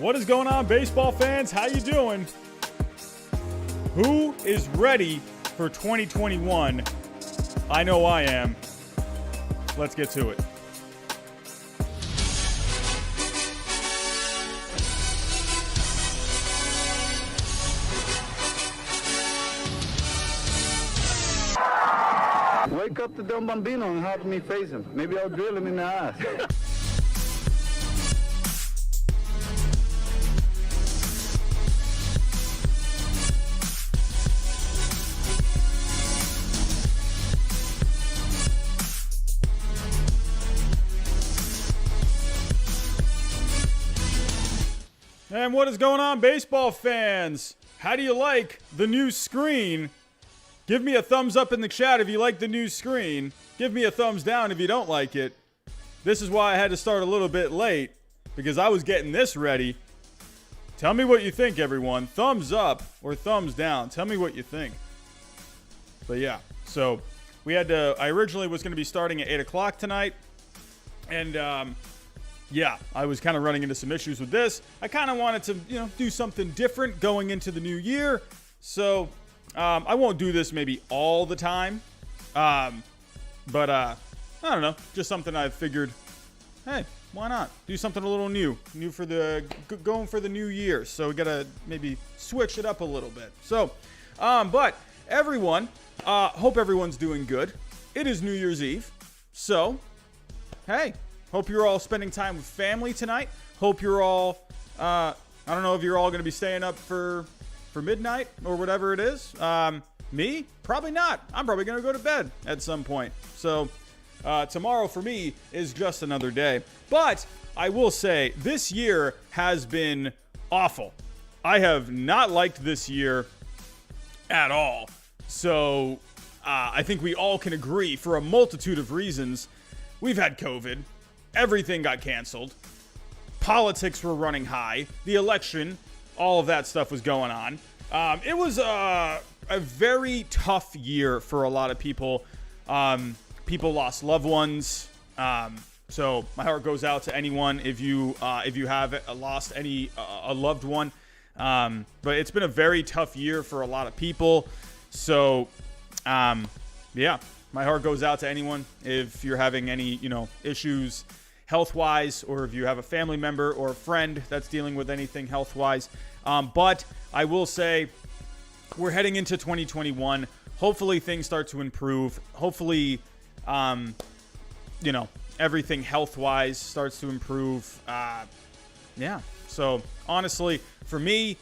What is going on, baseball fans? How you doing? Who is ready for 2021? I know I am. Let's get to it. Wake up the Don Bambino and have me face him. Maybe I'll drill him in the ass. And what is going on, baseball fans? How do you like the new screen? Give me a thumbs up in the chat if you like the new screen. Give me a thumbs down if you don't like it. This is why I had to start a little bit late, because I was getting this ready. Tell me what you think, everyone. Thumbs up or thumbs down. Tell me what you think. But yeah, so I originally was going to be starting at 8 o'clock tonight. And yeah, I was kind of running into some issues with this. I kind of wanted to, do something different going into the new year. So I won't do this maybe all the time. But I don't know, just something I figured, hey, why not do something a little new for going for the new year. So we got to maybe switch it up a little bit. So, but everyone, hope everyone's doing good. It is New Year's Eve. So, hey, hope you're all spending time with family tonight. Hope you're all, I don't know if you're all going to be staying up for midnight or whatever it is. Me? Probably not. I'm probably going to go to bed at some point. So tomorrow for me is just another day. But I will say this year has been awful. I have not liked this year at all. So I think we all can agree for a multitude of reasons. We've had COVID. Everything got canceled. Politics were running high. The election, all of that stuff was going on. It was a very tough year for a lot of people. People lost loved ones. So my heart goes out to anyone if you have lost a loved one. But it's been a very tough year for a lot of people. So yeah, my heart goes out to anyone if you're having any issues health-wise, or if you have a family member or a friend that's dealing with anything health-wise. But I will say we're heading into 2021. Hopefully things start to improve. Hopefully, everything health-wise starts to improve. Yeah. So honestly, for me,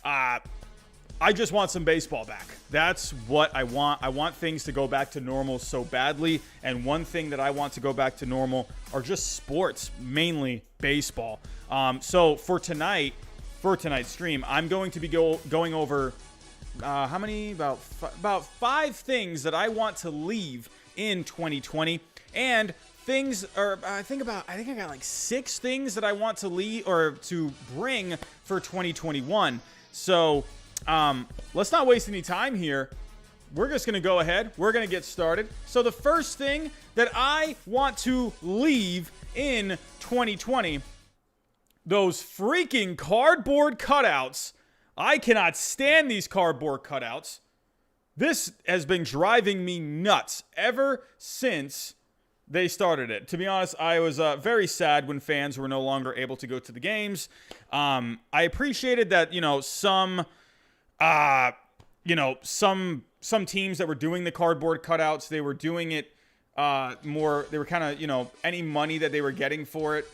I just want some baseball back. That's what I want. I want things to go back to normal so badly. And one thing that I want to go back to normal are just sports, mainly baseball. So for tonight's stream, I'm going to be going over how many? About 5 things that I want to leave in 2020, and things are I think I got like 6 things that I want to leave or to bring for 2021. So let's not waste any time here. We're just going to go ahead. We're going to get started. So the first thing that I want to leave in 2020, those freaking cardboard cutouts. I cannot stand these cardboard cutouts. This has been driving me nuts ever since they started it. To be honest, I was very sad when fans were no longer able to go to the games. I appreciated that, some teams that were doing the cardboard cutouts, they were doing it more, they were kind of, any money that they were getting for it,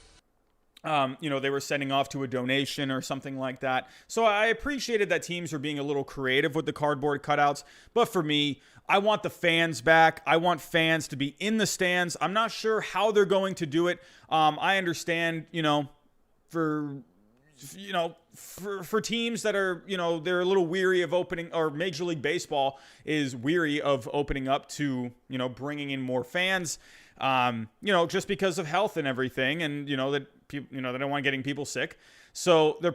they were sending off to a donation or something like that. So I appreciated that teams were being a little creative with the cardboard cutouts. But for me, I want the fans back. I want fans to be in the stands. I'm not sure how they're going to do it. I understand, for teams that are, they're a little weary of opening, or Major League Baseball is weary of opening up to, bringing in more fans, just because of health and everything. And, that people, they don't want getting people sick. So they're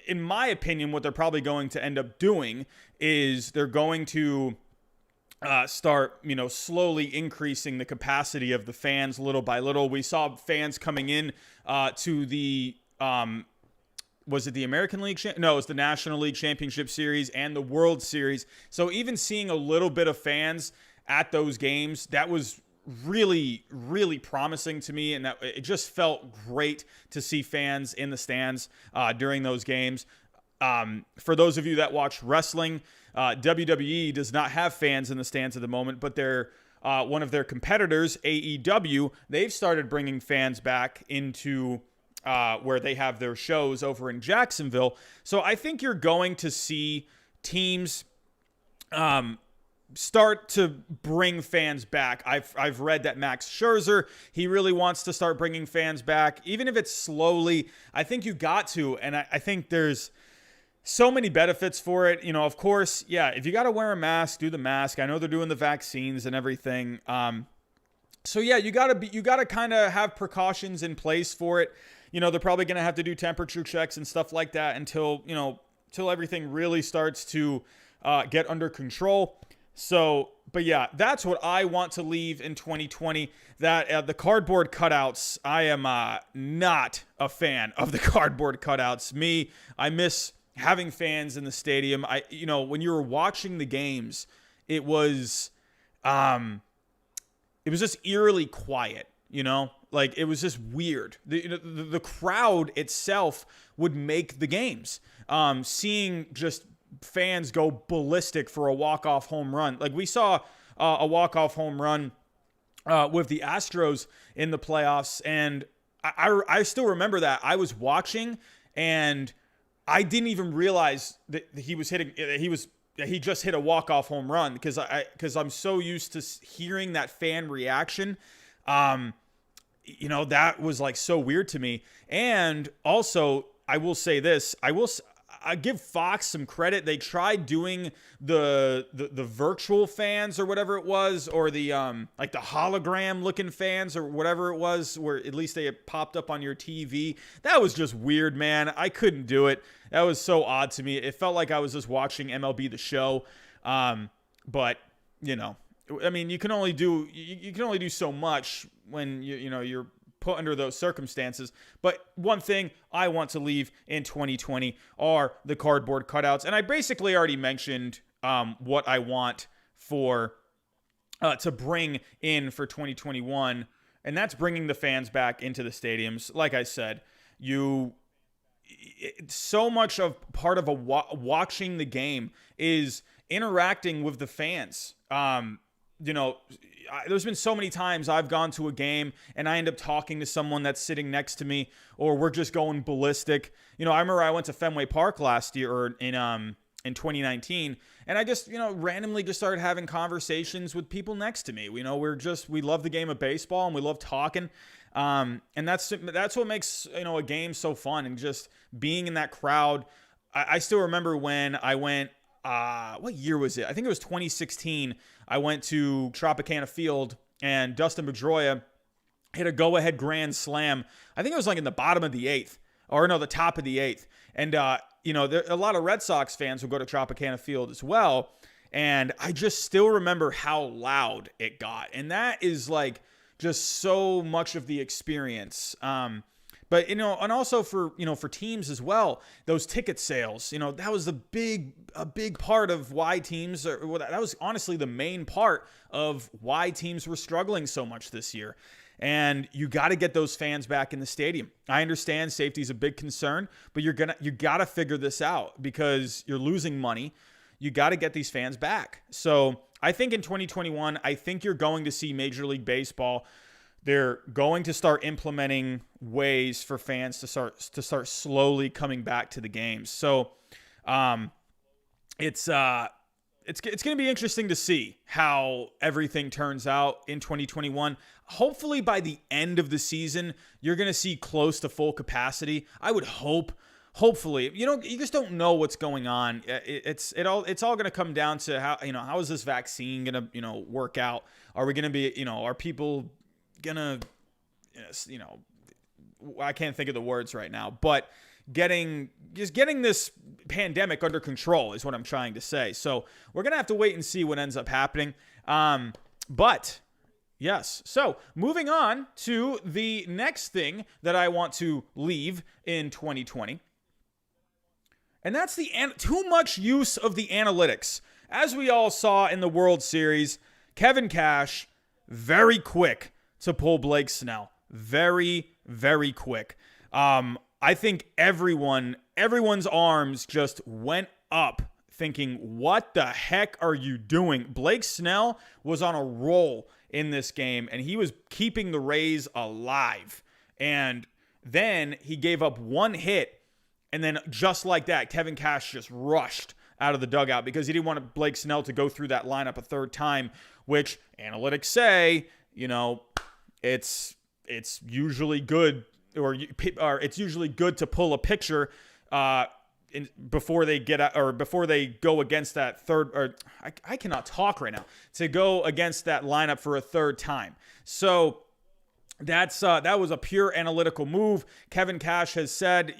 in my opinion, what they're probably going to end up doing is they're going to start, slowly increasing the capacity of the fans little by little. We saw fans coming in to the was it the American League? No, it was the National League Championship Series and the World Series. So even seeing a little bit of fans at those games, that was really, really promising to me. And that it just felt great to see fans in the stands during those games. For those of you that watch wrestling, WWE does not have fans in the stands at the moment, but they're one of their competitors, AEW, they've started bringing fans back into where they have their shows over in Jacksonville. So I think you're going to see teams start to bring fans back. I've read that Max Scherzer, he really wants to start bringing fans back, even if it's slowly. I think you got to, and I think there's so many benefits for it. You know, of course, yeah, if you got to wear a mask, do the mask. I know they're doing the vaccines and everything. So yeah, you got to kind of have precautions in place for it. You know, they're probably going to have to do temperature checks and stuff like that until everything really starts to get under control. So, but yeah, that's what I want to leave in 2020. That the cardboard cutouts, I am not a fan of the cardboard cutouts. I miss having fans in the stadium. When you were watching the games, it was just eerily quiet, like it was just weird. The crowd itself would make the games. Seeing just fans go ballistic for a walk-off home run. Like we saw a walk-off home run with the Astros in the playoffs, and I still remember that. I was watching, and I didn't even realize that he just hit a walk-off home run because I'm so used to hearing that fan reaction. That was like so weird to me. And also, I will say this, I give Fox some credit. They tried doing the virtual fans or whatever it was, or the like the hologram looking fans or whatever it was, where at least they had popped up on your TV. That was just weird, man. I couldn't do it. That was so odd to me. It felt like I was just watching MLB The Show. But you can only do so much when you're put under those circumstances. But one thing I want to leave in 2020 are the cardboard cutouts. And I basically already mentioned what I want for to bring in for 2021, and that's bringing the fans back into the stadiums. Like I said, so much of part of watching the game is interacting with the fans. There's been so many times I've gone to a game and I end up talking to someone that's sitting next to me, or we're just going ballistic. I remember I went to Fenway Park last year, or in 2019, and I just, randomly just started having conversations with people next to me. We love the game of baseball and we love talking. And that's what makes, a game so fun, and just being in that crowd. I still remember when I went, what year was it? I think it was 2016. I went to Tropicana Field, and Dustin Pedroia hit a go-ahead grand slam. I think it was like in the bottom of the eighth, or no, the top of the eighth. And, a lot of Red Sox fans will go to Tropicana Field as well. And I just still remember how loud it got. And that is like just so much of the experience. But, and also for teams as well, those ticket sales, that was a big part of why teams that was honestly the main part of why teams were struggling so much this year. And you got to get those fans back in the stadium. I understand safety is a big concern, but you got to figure this out because you're losing money. You got to get these fans back. So I think in 2021, I think you're going to see Major League Baseball. They're going to start implementing ways for fans to start slowly coming back to the games. So, it's going to be interesting to see how everything turns out in 2021. Hopefully, by the end of the season, you're going to see close to full capacity. I would hope. Hopefully, you just don't know what's going on. It's all going to come down to how is this vaccine going to work out? Are we going to be are people gonna I can't think of the words right now, but getting this pandemic under control is what I'm trying to say. So we're gonna have to wait and see what ends up happening. But yes, so moving on to the next thing that I want to leave in 2020 And that's too much use of the analytics. As we all saw in the World Series, Kevin Cash, very quick to pull Blake Snell. Very, very quick. I think everyone's arms just went up thinking, what the heck are you doing? Blake Snell was on a roll in this game, and he was keeping the Rays alive. And then he gave up one hit, and then just like that, Kevin Cash just rushed out of the dugout because he didn't want Blake Snell to go through that lineup a third time, which analytics say, it's usually good, or it's usually good to pull a pitcher before they get out, or before they go against that third, or I cannot talk right now, to go against that lineup for a third time. So that was a pure analytical move. Kevin Cash has said,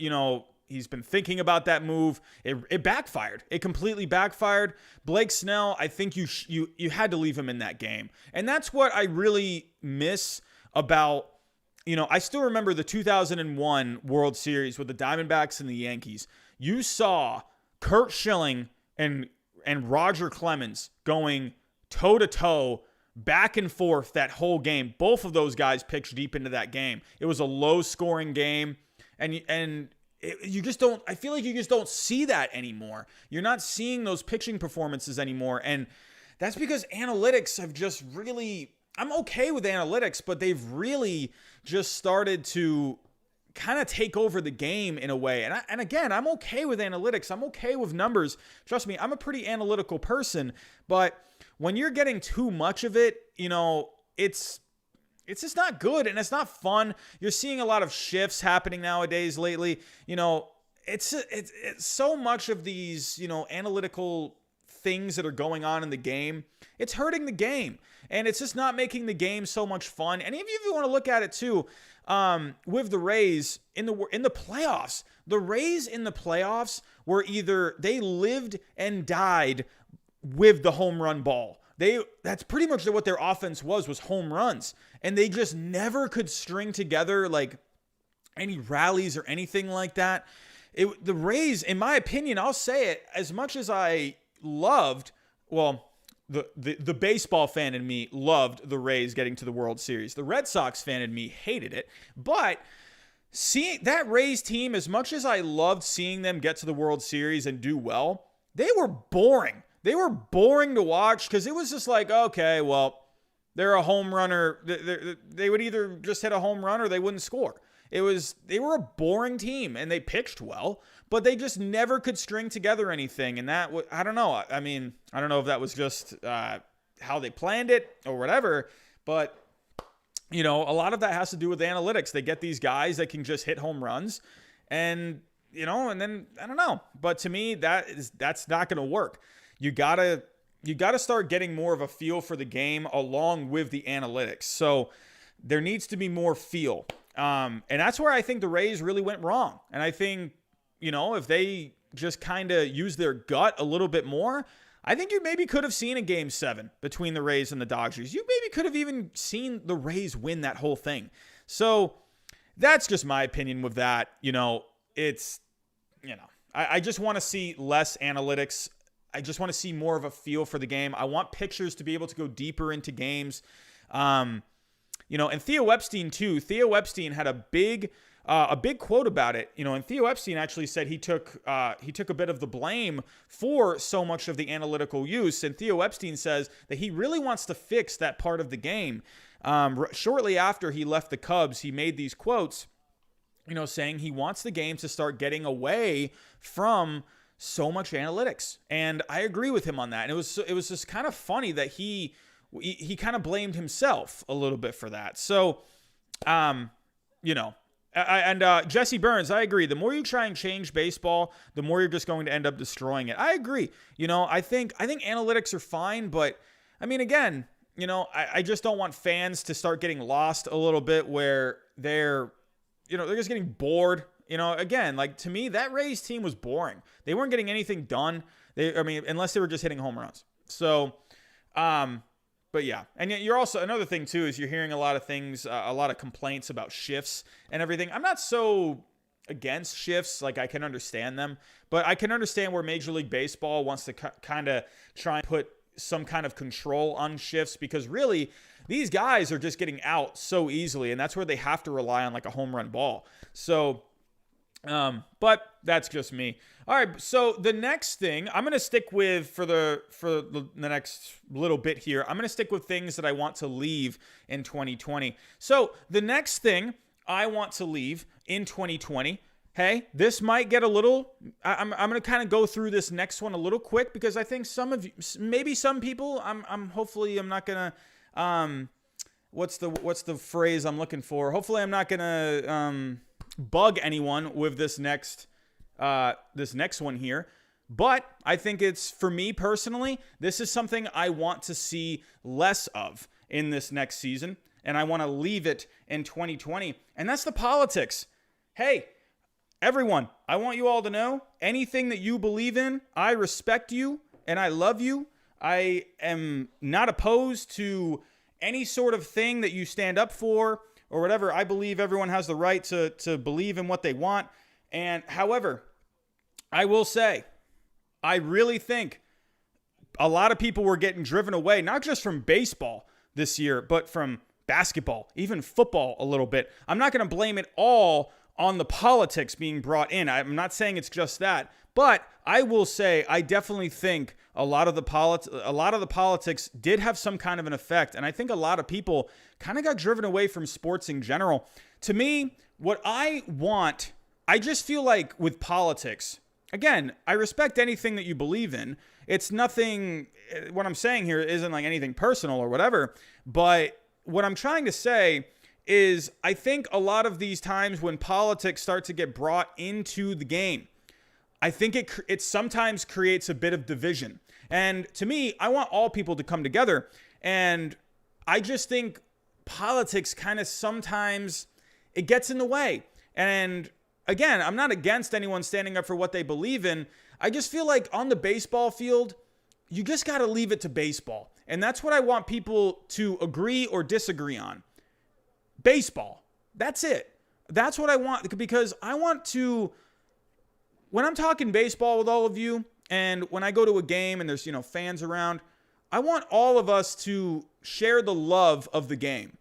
he's been thinking about that move. It backfired. It completely backfired. Blake Snell, I think you had to leave him in that game. And that's what I really miss about, I still remember the 2001 World Series with the Diamondbacks and the Yankees. You saw Curt Schilling and Roger Clemens going toe-to-toe, back and forth that whole game. Both of those guys pitched deep into that game. It was a low-scoring game, and you just don't. I feel like you just don't see that anymore. You're not seeing those pitching performances anymore, and that's because analytics have just really. I'm okay with analytics, but they've really just started to kind of take over the game in a way. And again, I'm okay with analytics. I'm okay with numbers. Trust me, I'm a pretty analytical person. But when you're getting too much of it, it's just not good and it's not fun. You're seeing a lot of shifts happening nowadays lately. It's so much of these, analytical things that are going on in the game. It's hurting the game. And it's just not making the game so much fun. And if you want to look at it too, with the Rays in the playoffs, the Rays in the playoffs were either they lived and died with the home run ball. That's pretty much what their offense was home runs. And they just never could string together like any rallies or anything like that. The Rays, in my opinion, I'll say it, as much as I loved, the baseball fan in me loved the Rays getting to the World Series. The Red Sox fan in me hated it. But seeing that Rays team, as much as I loved seeing them get to the World Series and do well, they were boring. They were boring to watch because it was just like, okay, well, they're a home runner. They would either just hit a home run or they wouldn't score. They were a boring team, and they pitched well, but they just never could string together anything. And that, I don't know. I mean, I don't know if that was just how they planned it or whatever, but a lot of that has to do with analytics. They get these guys that can just hit home runs, and and then I don't know. But to me, that's not going to work. You gotta start getting more of a feel for the game along with the analytics. So there needs to be more feel. And that's where I think the Rays really went wrong. And I think, if they just kind of use their gut a little bit more, I think you maybe could have seen a Game 7 between the Rays and the Dodgers. You maybe could have even seen the Rays win that whole thing. So that's just my opinion with that. I just want to see less analytics. I just want to see more of a feel for the game. I want pitchers to be able to go deeper into games. And Theo Epstein too. Theo Epstein had a big quote about it. And Theo Epstein actually said he took a bit of the blame for so much of the analytical use. And Theo Epstein says that he really wants to fix that part of the game. Shortly after he left the Cubs, he made these quotes, saying he wants the game to start getting away from so much analytics. And I agree with him on that. And it was just kind of funny that he kind of blamed himself a little bit for that. So, Jesse Burns, I agree. The more you try and change baseball, the more you're just going to end up destroying it. I agree. I think analytics are fine, but I mean, again, I just don't want fans to start getting lost a little bit where they're just getting bored. Again, like to me, that Rays team was boring. They weren't getting anything done. Unless they were just hitting home runs. So, but yeah. And you're also, another thing too, is you're hearing a lot of things, a lot of complaints about shifts and everything. I'm not so against shifts. Like, I can understand them, but I can understand where Major League Baseball wants to kind of try and put some kind of control on shifts, because really these guys are just getting out so easily, and that's where they have to rely on like a home run ball. So, but that's just me. All right. So the next thing I'm going to stick with for the next little bit here, I'm going to stick with things that I want to leave in 2020. So the next thing I want to leave in 2020, hey, this might get a little, I'm going to kind of go through this next one a little quick, because I think some of you, maybe some people, hopefully I'm not going to, what's the phrase I'm looking for? Hopefully I'm not going to, bug anyone with this next one here. But I think it's, for me personally, this is something I want to see less of in this next season, and I want to leave it in 2020, and that's the politics. Hey, everyone, I want you all to know, anything that you believe in, I respect you and I love you. I am not opposed to any sort of thing that you stand up for or whatever. I believe everyone has the right to believe in what they want. And however, I will say, I really think a lot of people were getting driven away, not just from baseball this year, but from basketball, even football a little bit. I'm not going to blame it all on the politics being brought in. I'm not saying it's just that, but I will say I definitely think a lot of the politics did have some kind of an effect, and I think a lot of people kind of got driven away from sports in general. To me, what I want, I just feel like with politics, again, I respect anything that you believe in. It's nothing, what I'm saying here isn't like anything personal or whatever, but what I'm trying to say is I think a lot of these times when politics start to get brought into the game, I think it sometimes creates a bit of division. And to me, I want all people to come together. And I just think politics kind of sometimes it gets in the way. And again, I'm not against anyone standing up for what they believe in. I just feel like on the baseball field, you just got to leave it to baseball. And that's what I want people to agree or disagree on. Baseball. That's it. That's what I want, because I want to, when I'm talking baseball with all of you, and when I go to a game and there's, fans around, I want all of us to share the love of the game.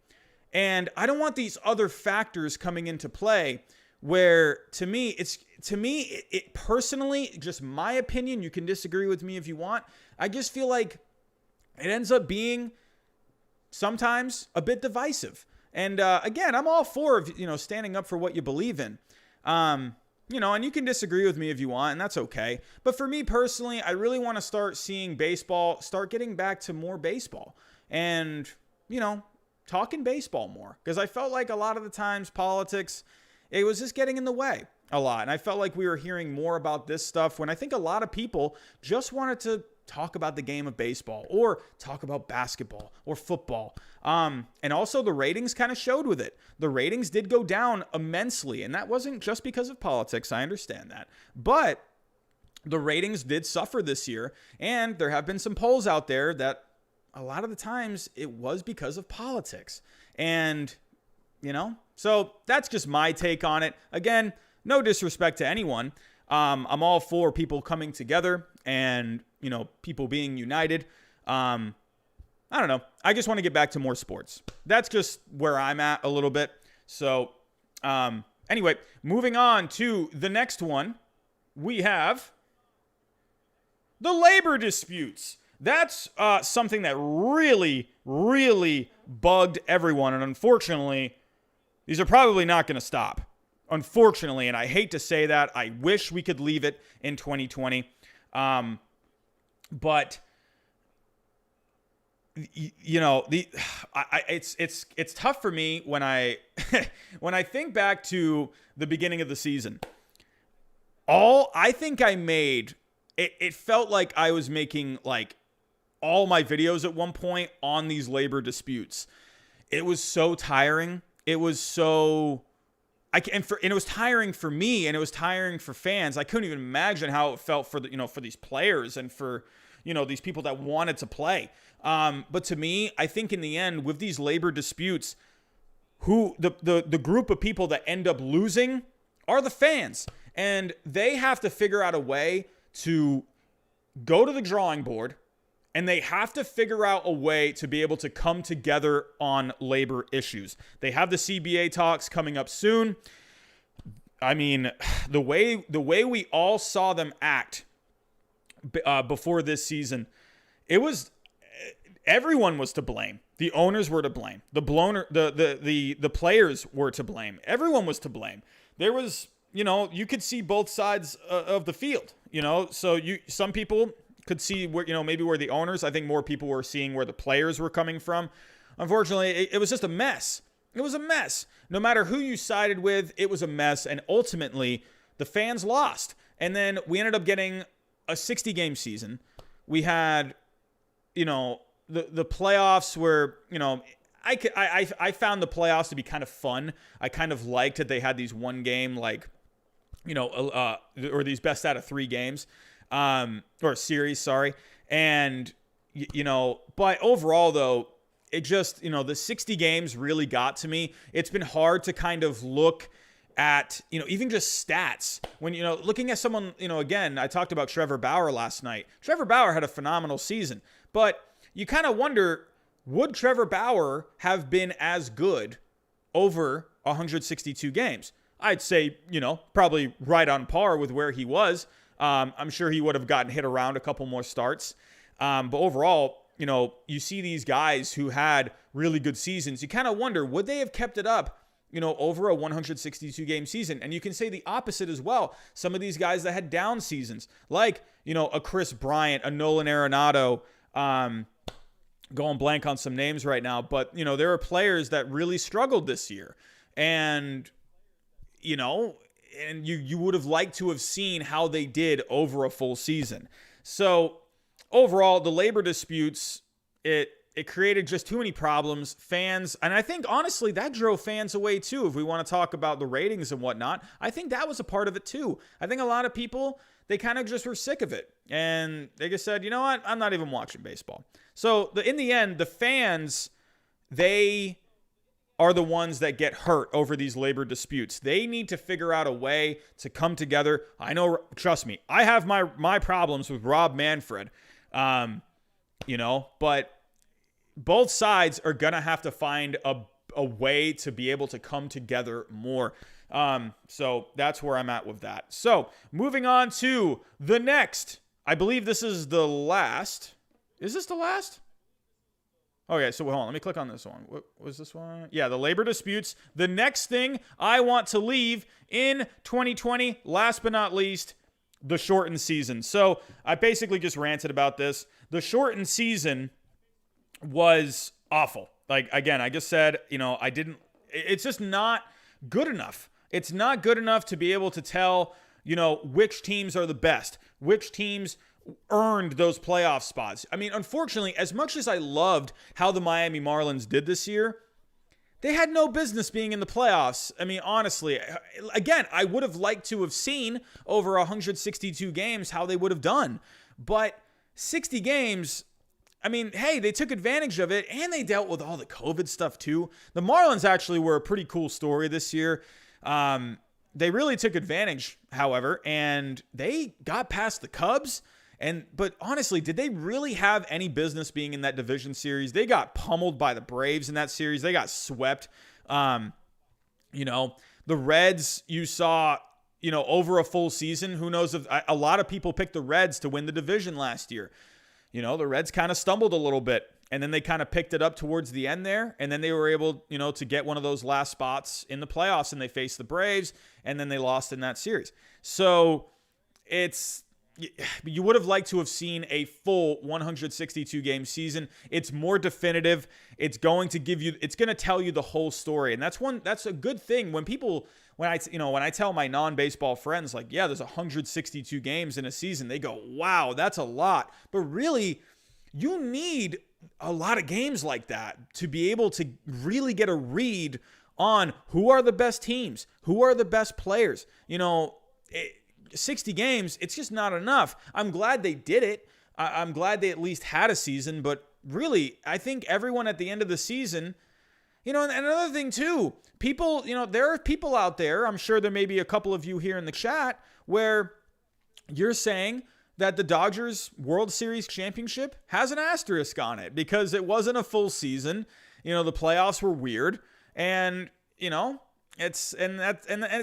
And I don't want these other factors coming into play where to me, it personally, just my opinion, you can disagree with me if you want. I just feel like it ends up being sometimes a bit divisive. And again, I'm all for, standing up for what you believe in. And you can disagree with me if you want, and that's okay. But for me personally, I really want to start seeing baseball, start getting back to more baseball and, talking baseball more. Because I felt like a lot of the times politics, it was just getting in the way a lot. And I felt like we were hearing more about this stuff when I think a lot of people just wanted to talk about the game of baseball or talk about basketball or football. And also the ratings kind of showed with it. The ratings did go down immensely, and that wasn't just because of politics. I understand that. But the ratings did suffer this year, and there have been some polls out there that a lot of the times it was because of politics. And, so that's just my take on it. Again, no disrespect to anyone. I'm all for people coming together and, people being united. I don't know. I just want to get back to more sports. That's just where I'm at a little bit. So, anyway, moving on to the next one, we have the labor disputes. That's something that really, really bugged everyone. And unfortunately, these are probably not going to stop. Unfortunately, and I hate to say that. I wish we could leave it in 2020. But it's tough for me when I when I think back to the beginning of the season. All I think I made it felt like I was making like all my videos at one point on these labor disputes. It was so tiring. It was so and it was tiring for me, and it was tiring for fans. I couldn't even imagine how it felt for for these players and for these people that wanted to play. But to me, I think in the end, with these labor disputes, who the group of people that end up losing are the fans. And they have to figure out a way to go to the drawing board, and they have to figure out a way to be able to come together on labor issues. They have the CBA talks coming up soon. I mean, the way we all saw them act before this season, everyone was to blame. The owners were to blame. The players were to blame. Everyone was to blame. There was, you could see both sides of the field, so some people could see where, maybe where the owners, I think more people were seeing where the players were coming from. Unfortunately, it was just a mess. It was a mess. No matter who you sided with, it was a mess. And ultimately, the fans lost. And then we ended up getting a 60-game season. We had, the playoffs were, I found the playoffs to be kind of fun. I kind of liked that they had these one game, or these best out of 3 games, or series, sorry. And, but overall though, it just, the 60 games really got to me. It's been hard to kind of look at, even just stats. When, looking at someone, again, I talked about Trevor Bauer last night. Trevor Bauer had a phenomenal season, but you kind of wonder, would Trevor Bauer have been as good over 162 games? I'd say, probably right on par with where he was. I'm sure he would have gotten hit around a couple more starts. But overall, you see these guys who had really good seasons. You kind of wonder, would they have kept it up, over a 162-game season? And you can say the opposite as well. Some of these guys that had down seasons, like, a Chris Bryant, a Nolan Arenado, going blank on some names right now. But, there are players that really struggled this year. And, and you would have liked to have seen how they did over a full season. So overall, the labor disputes, it created just too many problems. Fans, and I think honestly that drove fans away too. If we want to talk about the ratings and whatnot, I think that was a part of it too. I think a lot of people, they kind of just were sick of it. And they just said, you know what, I'm not even watching baseball. So in the end, the fans, they are the ones that get hurt over these labor disputes. They need to figure out a way to come together. I know, trust me, I have my problems with Rob Manfred, but both sides are going to have to find a way to be able to come together more. So that's where I'm at with that. So moving on to the next, I believe this is the last. Is this the last? Okay, so hold on. Let me click on this one. What was this one? Yeah, the labor disputes. The next thing I want to leave in 2020, last but not least, the shortened season. So I basically just ranted about this. The shortened season was awful. Like, again, I just said, it's just not good enough. It's not good enough to be able to tell, which teams are the best, which teams earned those playoff spots. I mean, unfortunately, as much as I loved how the Miami Marlins did this year, they had no business being in the playoffs. I mean, honestly, again, I would have liked to have seen over 162 games how they would have done. But 60 games, I mean, hey, they took advantage of it, and they dealt with all the COVID stuff too. The Marlins actually were a pretty cool story this year. They really took advantage, however, and they got past the Cubs. But honestly, did they really have any business being in that division series? They got pummeled by the Braves in that series. They got swept. The Reds, you saw, over a full season. Who knows if a lot of people picked the Reds to win the division last year. The Reds kind of stumbled a little bit, and then they kind of picked it up towards the end there. And then they were able, to get one of those last spots in the playoffs, and they faced the Braves, and then they lost in that series. So you would have liked to have seen a full 162 game season. It's more definitive. It's going to tell you the whole story. And that's a good thing when I tell my non-baseball friends, like, yeah, there's 162 games in a season, they go, wow, that's a lot. But really, you need a lot of games like that to be able to really get a read on who are the best teams, who are the best players. 60 games, it's just not enough. I'm glad they did it. I'm glad they at least had a season, but really, I think everyone at the end of the season, and another thing too, people, there are people out there, I'm sure there may be a couple of you here in the chat, where you're saying that the Dodgers World Series championship has an asterisk on it because it wasn't a full season. The playoffs were weird, and it's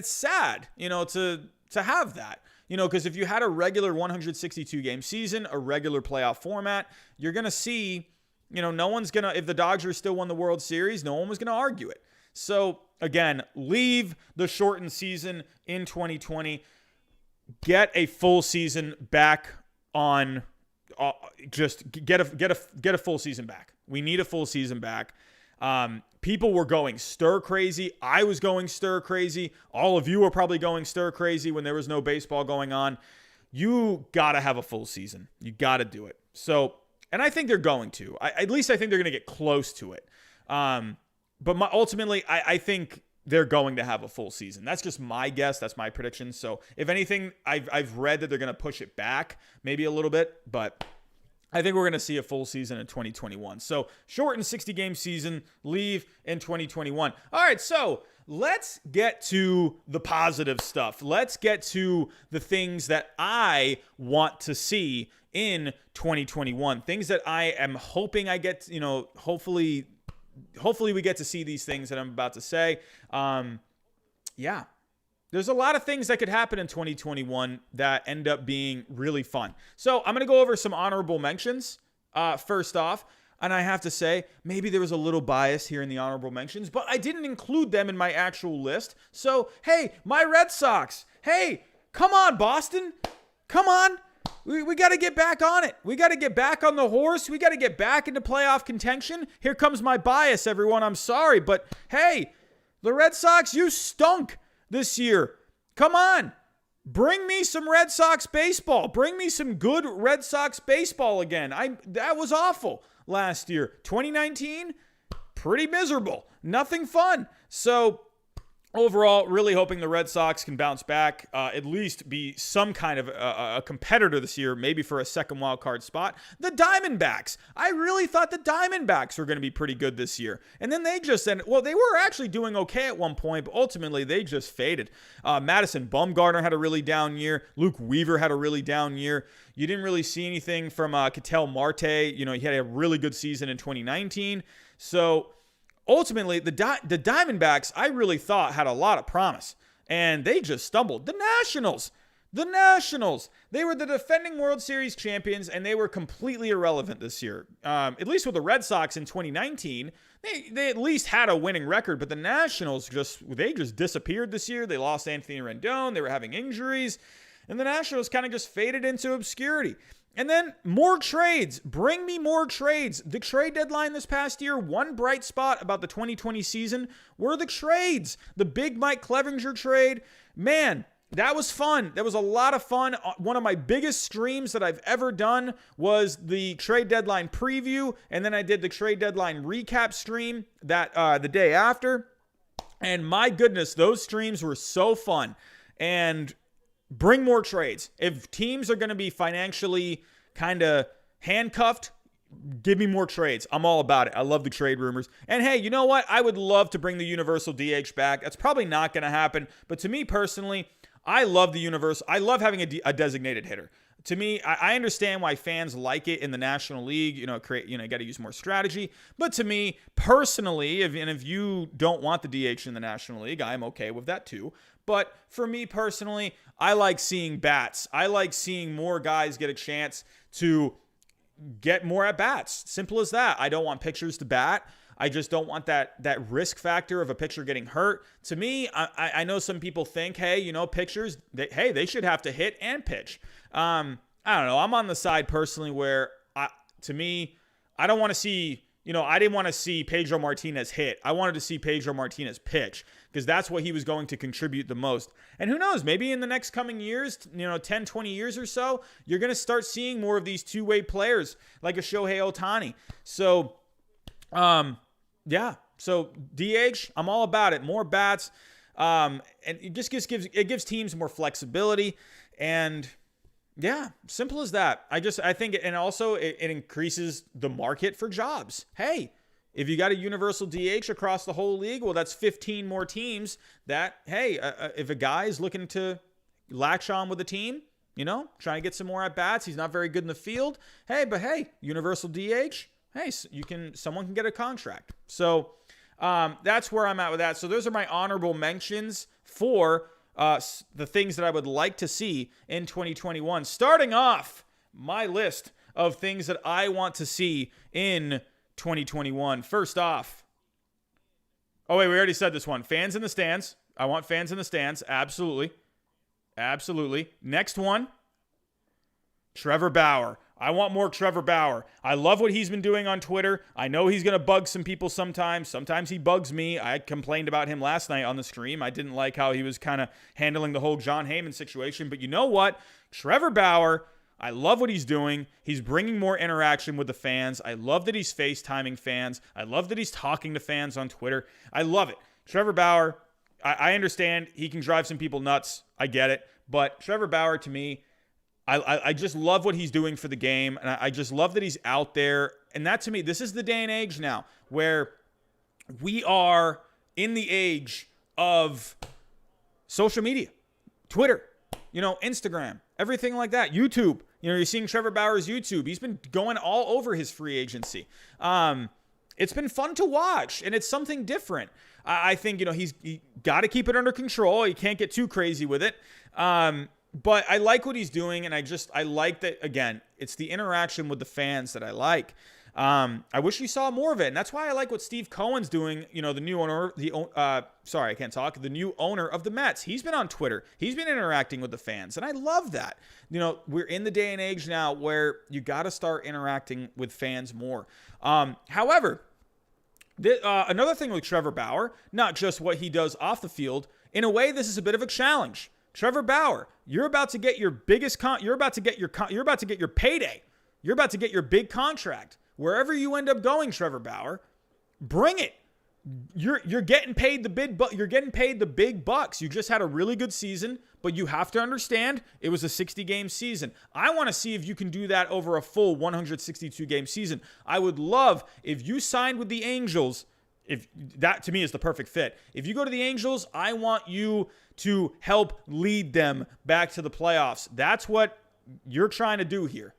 sad, to have that. Because if you had a regular 162 game season, a regular playoff format, you're going to see, no one's going to, if the Dodgers still won the World Series, no one was going to argue it. So again, leave the shortened season in 2020, get a full season back on, just get a full season back. We need a full season back. People were going stir crazy. I was going stir crazy. All of you were probably going stir crazy when there was no baseball going on. You got to have a full season. You got to do it. So, and I think they're going to. At least I think they're going to get close to it. But ultimately, I think they're going to have a full season. That's just my guess. That's my prediction. So, if anything, I've read that they're going to push it back maybe a little bit, but I think we're going to see a full season in 2021. So, shortened 60-game season, leave in 2021. All right, so let's get to the positive stuff. Let's get to the things that I want to see in 2021. Things that I am hoping I get, hopefully we get to see these things that I'm about to say. Yeah. There's a lot of things that could happen in 2021 that end up being really fun. So I'm going to go over some honorable mentions first off. And I have to say, maybe there was a little bias here in the honorable mentions, but I didn't include them in my actual list. So, hey, my Red Sox. Hey, come on, Boston. Come on. We got to get back on it. We got to get back on the horse. We got to get back into playoff contention. Here comes my bias, everyone. I'm sorry, but hey, the Red Sox, you stunk this year. Come on. Bring me some Red Sox baseball. Bring me some good Red Sox baseball again. That was awful last year. 2019, pretty miserable. Nothing fun. So overall, really hoping the Red Sox can bounce back, at least be some kind of a competitor this year, maybe for a second wild card spot. The Diamondbacks. I really thought the Diamondbacks were going to be pretty good this year. And then they were actually doing okay at one point, but ultimately they just faded. Madison Bumgarner had a really down year. Luke Weaver had a really down year. You didn't really see anything from Ketel Marte. He had a really good season in 2019. So ultimately, the Diamondbacks, I really thought had a lot of promise, and they just stumbled. The Nationals, they were the defending World Series champions, and they were completely irrelevant this year. At least with the Red Sox in 2019, they at least had a winning record, but the Nationals just disappeared this year. They lost Anthony Rendon. They were having injuries, and the Nationals kind of just faded into obscurity. And then more trades. Bring me more trades. The trade deadline this past year, one bright spot about the 2020 season were the trades. The big Mike Clevinger trade. Man, that was fun. That was a lot of fun. One of my biggest streams that I've ever done was the trade deadline preview. And then I did the trade deadline recap stream that the day after. And my goodness, those streams were so fun. And bring more trades. If teams are going to be financially kind of handcuffed, give me more trades. I'm all about it. I love the trade rumors. And hey, you know what? I would love to bring the universal DH back. That's probably not going to happen. But to me personally, I love the universal. I love having a designated hitter. To me, I understand why fans like it in the National League. You got to use more strategy. But to me personally, if you don't want the DH in the National League, I'm okay with that too. But for me personally, I like seeing bats. I like seeing more guys get a chance to get more at bats. Simple as that. I don't want pitchers to bat. I just don't want that risk factor of a pitcher getting hurt. To me, I know some people think, hey, pitchers, they should have to hit and pitch. I don't know. I'm on the side personally where, to me, I don't want to see, I didn't want to see Pedro Martinez hit. I wanted to see Pedro Martinez pitch because that's what he was going to contribute the most. And who knows, maybe in the next coming years, 10, 20 years or so, you're going to start seeing more of these two-way players like a Shohei Ohtani. So, yeah. So DH, I'm all about it. More bats. And it just gives teams more flexibility. And yeah, simple as that. I think, and also it increases the market for jobs. Hey, If you got a universal DH across the whole league, well, that's 15 more teams that, hey, if a guy is looking to latch on with a team, trying to get some more at-bats, he's not very good in the field, hey, universal DH, hey, someone can get a contract. So that's where I'm at with that. So those are my honorable mentions for the things that I would like to see in 2021. Starting off my list of things that I want to see in 2021. First off, we already said this one. Fans in the stands. I want fans in the stands. Absolutely. Next one, Trevor Bauer. I want more Trevor Bauer. I love what he's been doing on Twitter. I know he's going to bug some people sometimes. Sometimes he bugs me. I complained about him last night on the stream. I didn't like how he was kind of handling the whole John Heyman situation. But you know what? Trevor Bauer, I love what he's doing. He's bringing more interaction with the fans. I love that he's FaceTiming fans. I love that he's talking to fans on Twitter. I love it. Trevor Bauer, I understand he can drive some people nuts. I get it. But Trevor Bauer, to me, I just love what he's doing for the game, and I just love that he's out there. And that, to me, this is the day and age now where we are in the age of social media, Twitter, Instagram, everything like that, YouTube. You're seeing Trevor Bauer's YouTube. He's been going all over his free agency. It's been fun to watch, and it's something different. I think, he's got to keep it under control. He can't get too crazy with it. But I like what he's doing, and I like that, again, it's the interaction with the fans that I like. I wish you saw more of it, and that's why I like what Steve Cohen's doing, the new owner, the new owner of the Mets. He's been on Twitter. He's been interacting with the fans, and I love that. We're in the day and age now where you got to start interacting with fans more. However, another thing with Trevor Bauer, not just what he does off the field, in a way, this is a bit of a challenge. Trevor Bauer, you're about to get your biggest you're about to get your payday. You're about to get your big contract. Wherever you end up going, Trevor Bauer, bring it. You're getting paid you're getting paid the big bucks. You just had a really good season, but you have to understand it was a 60-game season. I want to see if you can do that over a full 162-game season. I would love if you signed with the Angels. If that, to me, is the perfect fit. If you go to the Angels, I want you to help lead them back to the playoffs. That's what you're trying to do here.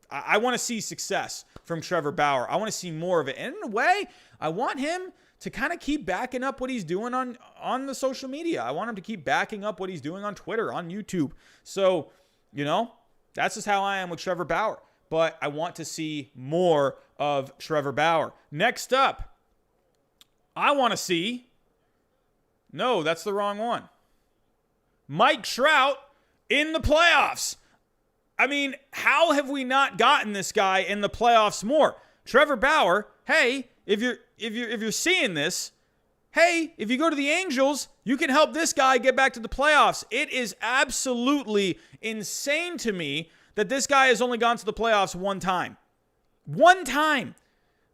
I want to see success from Trevor Bauer. I want to see more of it. And in a way, I want him to kind of keep backing up what he's doing on the social media. I want him to keep backing up what he's doing on Twitter, on YouTube. So, that's just how I am with Trevor Bauer. But I want to see more of Trevor Bauer. Next up, I want to see... No, that's the wrong one. Mike Trout in the playoffs. I mean, how have we not gotten this guy in the playoffs more? Trevor Bauer, hey, if you're seeing this, hey, if you go to the Angels, you can help this guy get back to the playoffs. It is absolutely insane to me that this guy has only gone to the playoffs one time. One time.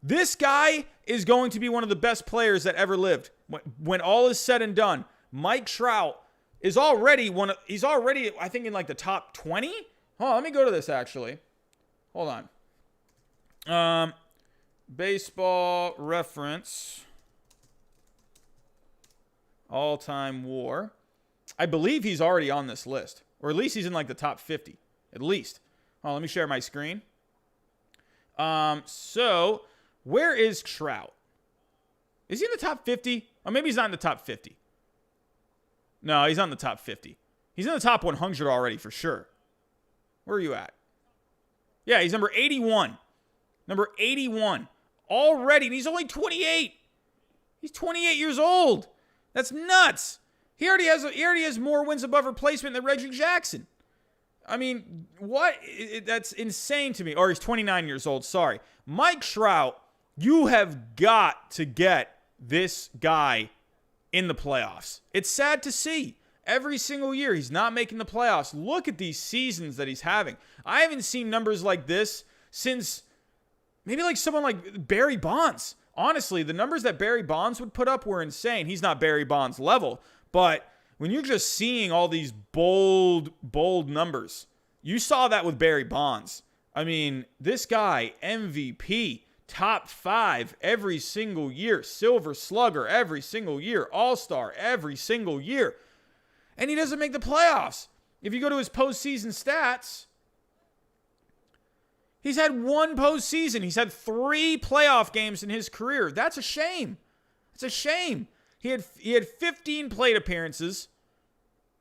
This guy is going to be one of the best players that ever lived. When all is said and done, Mike Trout is already I think, in like the top 20. Oh, let me go to this actually. Hold on. Baseball Reference. All-time WAR. I believe he's already on this list. Or at least he's in like the top 50. At least. Oh, let me share my screen. So, where is Trout? Is he in the top 50? Or maybe he's not in the top 50. No, he's not in the top 50. He's in the top 100 already for sure. Where are you at? Yeah, he's number 81. Number 81. Already. And he's only 28. He's 28 years old. That's nuts. He already has more wins above replacement than Reggie Jackson. I mean, what? That's insane to me. Or he's 29 years old. Sorry. Mike Trout, you have got to get this guy in the playoffs. It's sad to see. Every single year, he's not making the playoffs. Look at these seasons that he's having. I haven't seen numbers like this since maybe like someone like Barry Bonds. Honestly, the numbers that Barry Bonds would put up were insane. He's not Barry Bonds level, but when you're just seeing all these bold numbers, you saw that with Barry Bonds. I mean, this guy, MVP, top 5 every single year, Silver Slugger every single year, All-Star every single year, and he doesn't make the playoffs. If you go to his postseason stats, he's had 1 postseason. He's had 3 playoff games in his career. That's a shame. It's a shame. He had 15 plate appearances,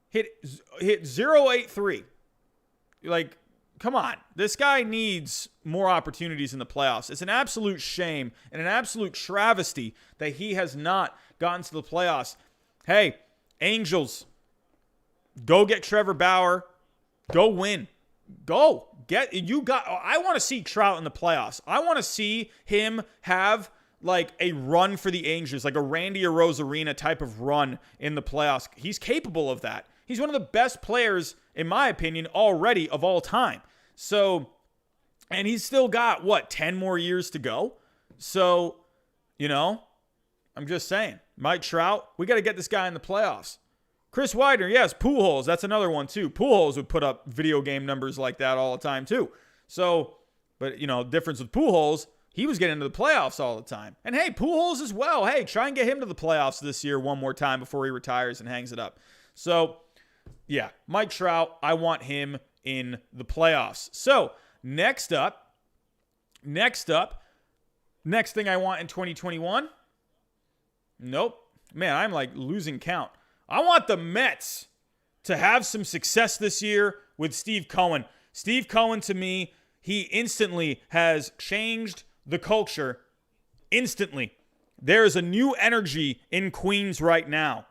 hit .083. Like, come on. This guy needs more opportunities in the playoffs. It's an absolute shame and an absolute travesty that he has not gotten to the playoffs. Hey, Angels, go get Trevor Bauer. Go win. Go. I want to see Trout in the playoffs. I want to see him have like a run for the Angels, like a Randy Arozarena type of run in the playoffs. He's capable of that. He's one of the best players, in my opinion, already of all time. So, and he's still got, 10 more years to go? So, I'm just saying. Mike Trout, we got to get this guy in the playoffs. Chris Widener, yes, Pujols, that's another one too. Pujols would put up video game numbers like that all the time too. So, but, difference with Pujols, he was getting into the playoffs all the time. And hey, Pujols as well. Hey, try and get him to the playoffs this year one more time before he retires and hangs it up. So, yeah, Mike Trout, I want him in the playoffs. So, next thing I want in 2021? Nope. Man, I'm like losing count. I want the Mets to have some success this year with Steve Cohen. Steve Cohen, to me, he instantly has changed the culture. Instantly. There is a new energy in Queens right now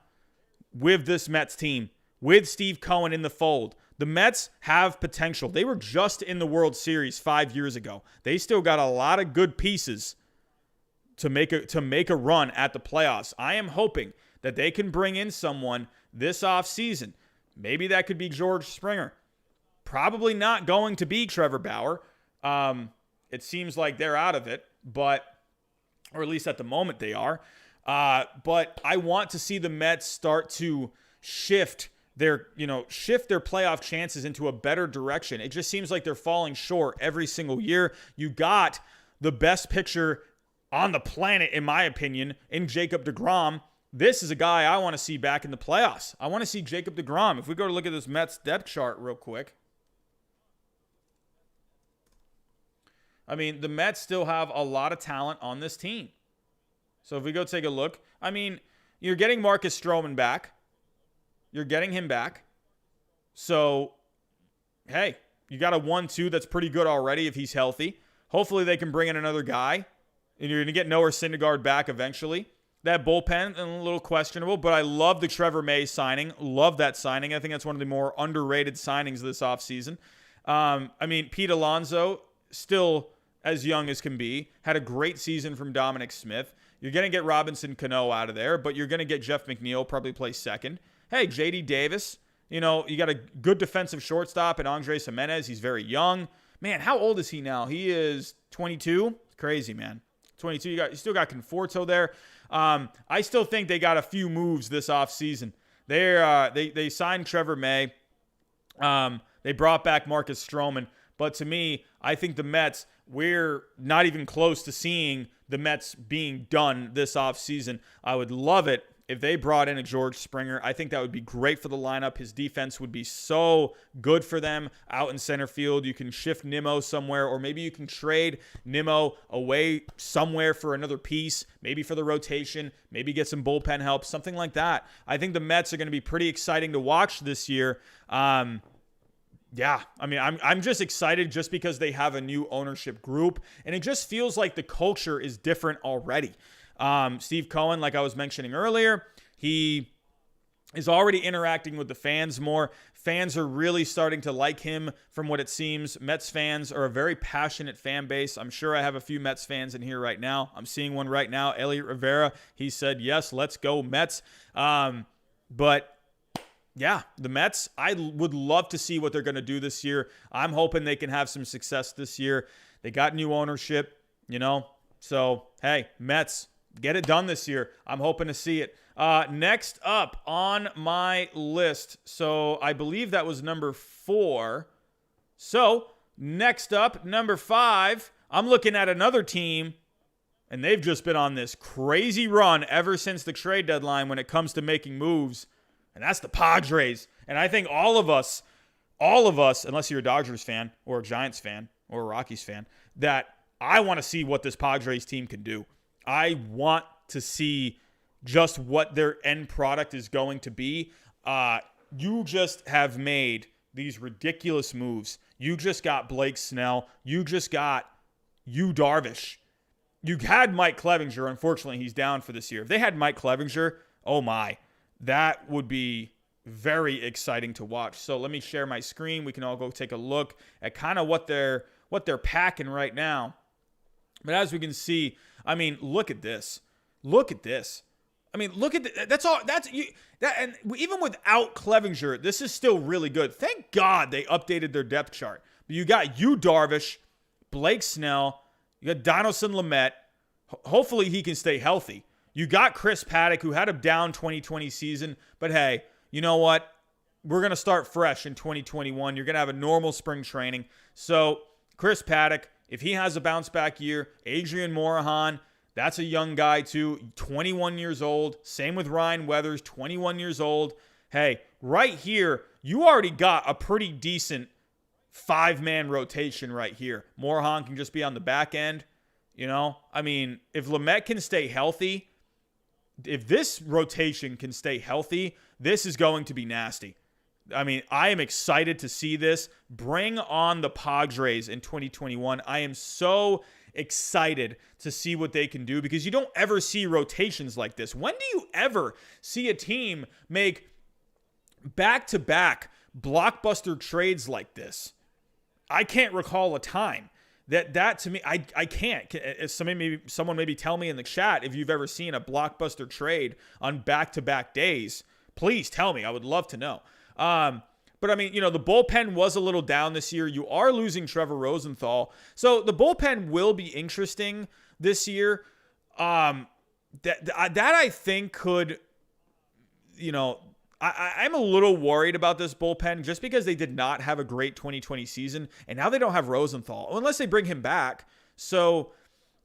with this Mets team, with Steve Cohen in the fold. The Mets have potential. They were just in the World Series 5 years ago. They still got a lot of good pieces to make a run at the playoffs. I am hoping that they can bring in someone this offseason. Maybe that could be George Springer. Probably not going to be Trevor Bauer. It seems like they're out of it, or at least at the moment they are. But I want to see the Mets start to shift their playoff chances into a better direction. It just seems like they're falling short every single year. You got the best pitcher on the planet, in my opinion, in Jacob deGrom. This is a guy I want to see back in the playoffs. I want to see Jacob deGrom. If we go to look at this Mets depth chart real quick. I mean, the Mets still have a lot of talent on this team. So if we go take a look, I mean, you're getting Marcus Stroman back. You're getting him back. So, hey, you got a 1-2 that's pretty good already if he's healthy. Hopefully they can bring in another guy. And you're going to get Noah Syndergaard back eventually. That bullpen, a little questionable, but I love the Trevor May signing. Love that signing. I think that's one of the more underrated signings this offseason. I mean, Pete Alonso, still as young as can be, had a great season from Dominic Smith. You're going to get Robinson Cano out of there, but you're going to get Jeff McNeil, probably play second. Hey, J.D. Davis, you got a good defensive shortstop in Andres Jimenez. He's very young. Man, how old is he now? He is 22. Crazy, man. 22. You still got Conforto there. I still think they got a few moves this offseason. They signed Trevor May. They brought back Marcus Stroman. But to me, I think the Mets, we're not even close to seeing the Mets being done this offseason. I would love it if they brought in a George Springer. I think that would be great for the lineup. His defense would be so good for them out in center field. You can shift Nimmo somewhere, or maybe you can trade Nimmo away somewhere for another piece, maybe for the rotation, maybe get some bullpen help, something like that. I think the Mets are going to be pretty exciting to watch this year. Yeah, I mean, I'm just excited just because they have a new ownership group, and it just feels like the culture is different already. Steve Cohen, like I was mentioning earlier, he is already interacting with the fans more. Fans are really starting to like him from what it seems. Mets fans are a very passionate fan base. I'm sure I have a few Mets fans in here right now. I'm seeing one right now, Elliot Rivera. He said, yes, let's go Mets. But yeah, the Mets, I would love to see what they're going to do this year. I'm hoping they can have some success this year. They got new ownership, So, hey, Mets, get it done this year. I'm hoping to see it. Next up on my list, so I believe that was number 4. So, next up, number 5, I'm looking at another team And they've just been on this crazy run ever since the trade deadline when it comes to making moves. And that's the Padres. And I think all of us, unless you're a Dodgers fan or a Giants fan or a Rockies fan, that I want to see what this Padres team can do. I want to see just what their end product is going to be. You just have made these ridiculous moves. You just got Blake Snell. You just got Yu Darvish. You had Mike Clevinger. Unfortunately, he's down for this year. If they had Mike Clevinger, oh my, that would be very exciting to watch. So let me share my screen. We can all go take a look at kind of what they're packing right now. But as we can see, I mean, look at this. Look at this. I mean, look at that's all. And even without Clevinger, this is still really good. Thank God they updated their depth chart. But you got Yu Darvish, Blake Snell, you got Donaldson Lamet. Hopefully he can stay healthy. You got Chris Paddock, who had a down 2020 season. But hey, you know what? We're going to start fresh in 2021. You're going to have a normal spring training. So Chris Paddock, if he has a bounce back year, Adrian Morejon, that's a young guy too, 21 years old. Same with Ryan Weathers, 21 years old. Hey, right here, you already got a pretty decent 5-man rotation right here. Morejon can just be on the back end. You know, I mean, if Lamet can stay healthy, if this rotation can stay healthy, this is going to be nasty. I mean, I am excited to see this. Bring on the Padres in 2021. I am so excited to see what they can do because you don't ever see rotations like this. When do you ever see a team make back-to-back blockbuster trades like this? I can't recall a time. That to me, I can't. Someone maybe tell me in the chat if you've ever seen a blockbuster trade on back-to-back days. Please tell me. I would love to know. But I mean, you know, the bullpen was a little down this year. You are losing Trevor Rosenthal. So the bullpen will be interesting this year. That I think could, you know, I'm a little worried about this bullpen just because they did not have a great 2020 season. And now they don't have Rosenthal unless they bring him back. So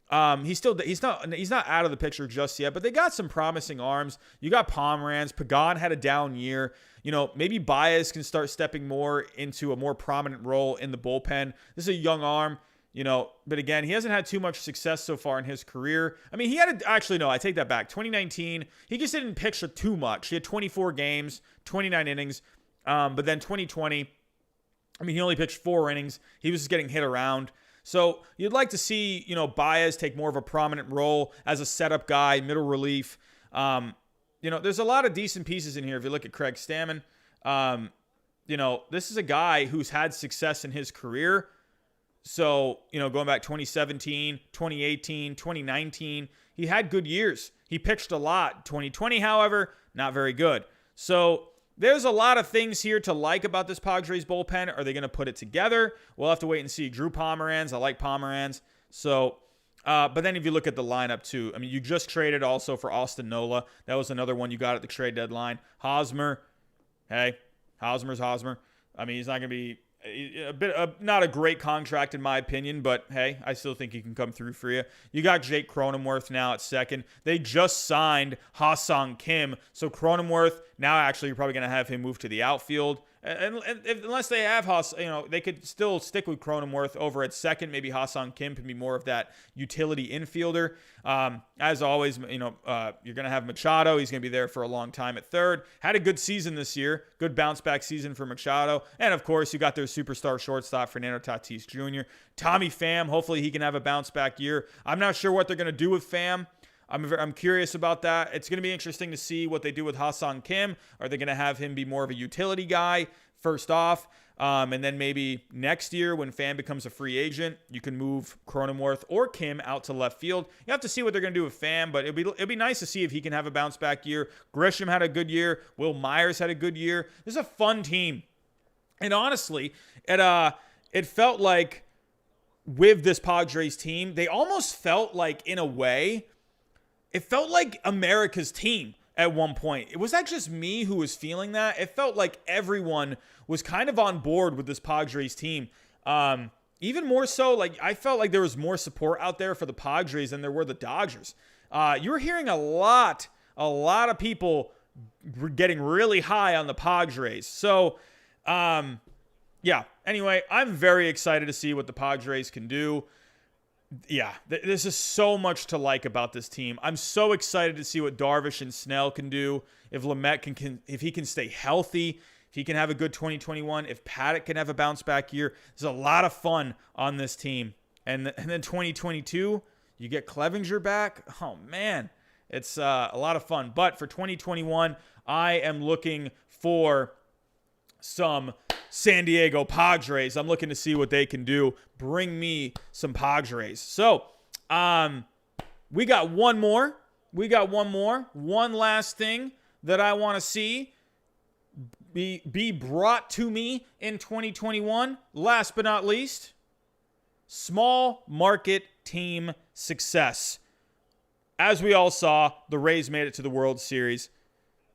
he's not out of the picture just yet, but they got some promising arms. You got Pomeranz. Pagan had a down year. You know, maybe Baez can start stepping more into a more prominent role in the bullpen. This is a young arm, you know, but again, he hasn't had too much success so far in his career. I mean, I take that back. 2019, he just didn't pitch too much. He had 24 games, 29 innings. But then 2020, I mean, he only pitched 4 innings. He was just getting hit around. So you'd like to see, you know, Baez take more of a prominent role as a setup guy, middle relief. You know, there's a lot of decent pieces in here. If you look at Craig Stammen, you know, this is a guy who's had success in his career. So, you know, going back 2017, 2018, 2019, he had good years. He pitched a lot. 2020, however, not very good. So there's a lot of things here to like about this Padres bullpen. Are they going to put it together? We'll have to wait and see. Drew Pomeranz. I like Pomeranz. So, but then if you look at the lineup too, I mean, you just traded also for Austin Nola. That was another one you got at the trade deadline. Hosmer. Hey, Hosmer's Hosmer. I mean, he's not going to be not a great contract in my opinion, but hey, I still think he can come through for you. You got Jake Cronenworth now at second. They just signed Ha-Sung Kim, so Cronenworth now actually you're probably going to have him move to the outfield. And unless they have they could still stick with Cronenworth over at second. Maybe Ha-Sung Kim can be more of that utility infielder. As always, you're going to have Machado. He's going to be there for a long time at third. Had a good season this year. Good bounce back season for Machado. And of course, you got their superstar shortstop, Fernando Tatis Jr. Tommy Pham, hopefully he can have a bounce back year. I'm not sure what they're going to do with Pham. I'm curious about that. It's going to be interesting to see what they do with Ha-Sung Kim. Are they going to have him be more of a utility guy first off? And then maybe next year when Pham becomes a free agent, you can move Cronenworth or Kim out to left field. You have to see what they're going to do with Pham, but it'll be nice to see if he can have a bounce back year. Grisham had a good year. Will Myers had a good year. This is a fun team. And honestly, it felt like with this Padres team, they almost felt like, in a way, it felt like America's team at one point. Was that just me who was feeling that? It felt like everyone was kind of on board with this Padres team. even more so, like I felt like there was more support out there for the Padres than there were the Dodgers. You were hearing a lot of people getting really high on the Padres. So, yeah. Anyway, I'm very excited to see what the Padres can do. Yeah, this is so much to like about this team. I'm so excited to see what Darvish and Snell can do. If Lamet if he can stay healthy, if he can have a good 2021, if Paddock can have a bounce back year, there's a lot of fun on this team. And then 2022, you get Clevinger back. Oh man, it's a lot of fun. But for 2021, I am looking for some San Diego Padres. I'm looking to see what they can do. Bring me some Padres. So, we got one more. One last thing that I want to see be brought to me in 2021. Last but not least, small market team success. As we all saw, the Rays made it to the World Series.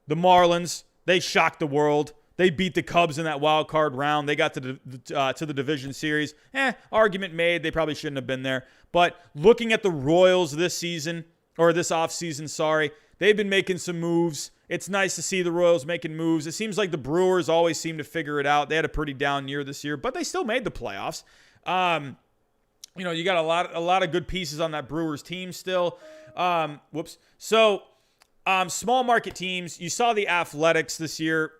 The Marlins, they shocked the world. They beat the Cubs in that wild card round. They got to the division series. Argument made. They probably shouldn't have been there. But looking at the Royals this season, or this offseason, sorry, they've been making some moves. It's nice to see the Royals making moves. It seems like the Brewers always seem to figure it out. They had a pretty down year this year, but they still made the playoffs. You got a lot of good pieces on that Brewers team still. So, small market teams, you saw the Athletics this year.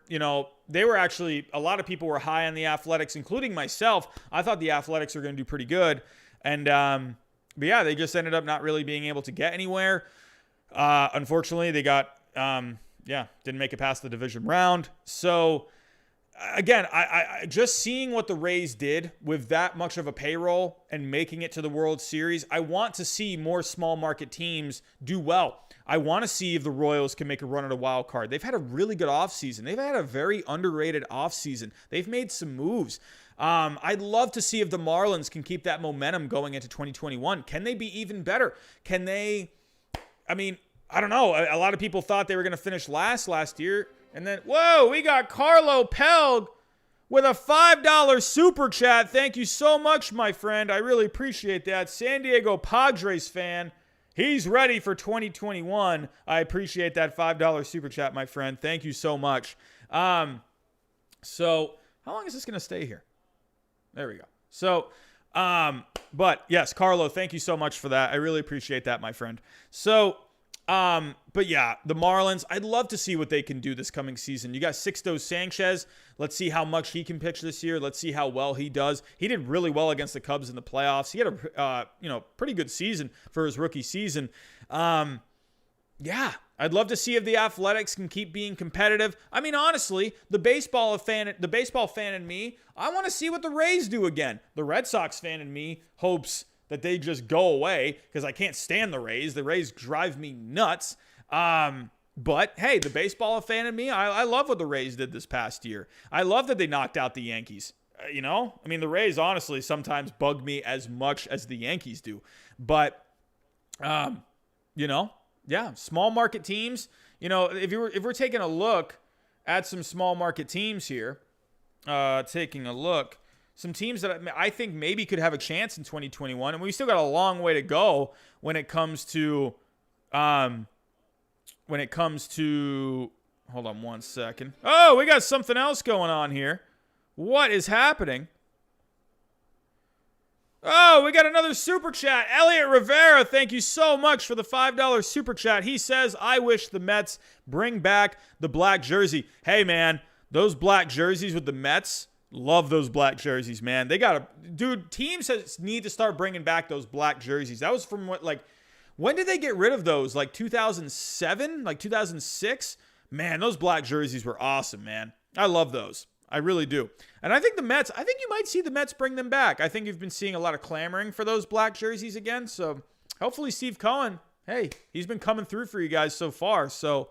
They were actually, a lot of people were high on the Athletics, including myself. I thought the Athletics were going to do pretty good. And, but yeah, they just ended up not really being able to get anywhere. Unfortunately, they got, didn't make it past the division round. So, again, I just seeing what the Rays did with that much of a payroll and making it to the World Series, I want to see more small market teams do well. I want to see if the Royals can make a run at a wild card. They've had a really good offseason. They've had a very underrated offseason. They've made some moves. I'd love to see if the Marlins can keep that momentum going into 2021. Can they be even better? Can they, I don't know. A lot of people thought they were going to finish last year. And then, whoa, we got Carlo Pelg with a $5 super chat. Thank you so much, my friend. I really appreciate that. San Diego Padres fan. He's ready for 2021. I appreciate that $5 super chat, my friend. Thank you so much. So how long is this going to stay here? There we go. So, but yes, Carlo, thank you so much for that. I really appreciate that, my friend. So, but yeah, the Marlins, I'd love to see what they can do this coming season. You got Sixto Sanchez. Let's see how much he can pitch this year. Let's see how well he does. He did really well against the Cubs in the playoffs. He had a, pretty good season for his rookie season. Yeah, I'd love to see if the Athletics can keep being competitive. Honestly, the baseball fan in me, I want to see what the Rays do again. The Red Sox fan in me hopes that they just go away because I can't stand the Rays. The Rays drive me nuts. But hey, the baseball fan in me, I love what the Rays did this past year. I love that they knocked out the Yankees. The Rays honestly sometimes bug me as much as the Yankees do. But, yeah, small market teams. If we're taking a look at some small market teams here, some teams that I think maybe could have a chance in 2021, and we still got a long way to go when it comes to, hold on one second. Oh, we got something else going on here. What is happening? Oh, we got another super chat. Elliot Rivera, thank you so much for the $5 super chat. He says, I wish the Mets bring back the black jersey. Hey, man, those black jerseys with the Mets, love those black jerseys, man. Teams need to start bringing back those black jerseys. That was from when did they get rid of those? 2007? 2006? Man, those black jerseys were awesome, man. I love those. I really do. And I think you might see the Mets bring them back. I think you've been seeing a lot of clamoring for those black jerseys again. So hopefully Steve Cohen, hey, he's been coming through for you guys so far. So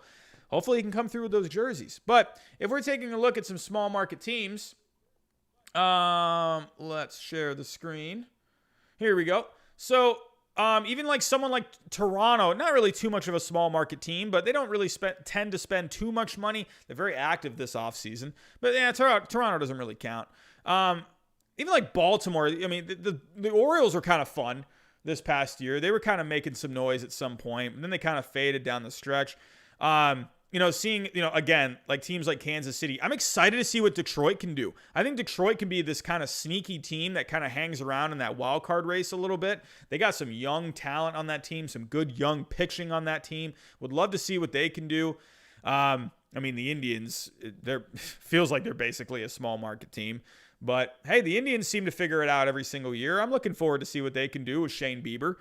hopefully he can come through with those jerseys. But if we're taking a look at some small market teams, let's share the screen. Here we go. So even someone like Toronto, not really too much of a small market team, but they don't really tend to spend too much money. They're very active this offseason. But yeah, Toronto doesn't really count. even like Baltimore, I mean, the Orioles were kind of fun this past year. They were kind of making some noise at some point, and then they kind of faded down the stretch. Seeing, again, like teams like Kansas City, I'm excited to see what Detroit can do. I think Detroit can be this kind of sneaky team that kind of hangs around in that wild card race a little bit. They got some young talent on that team, some good young pitching on that team. Would love to see what they can do. The Indians, feels like they're basically a small market team. But, hey, the Indians seem to figure it out every single year. I'm looking forward to see what they can do with Shane Bieber,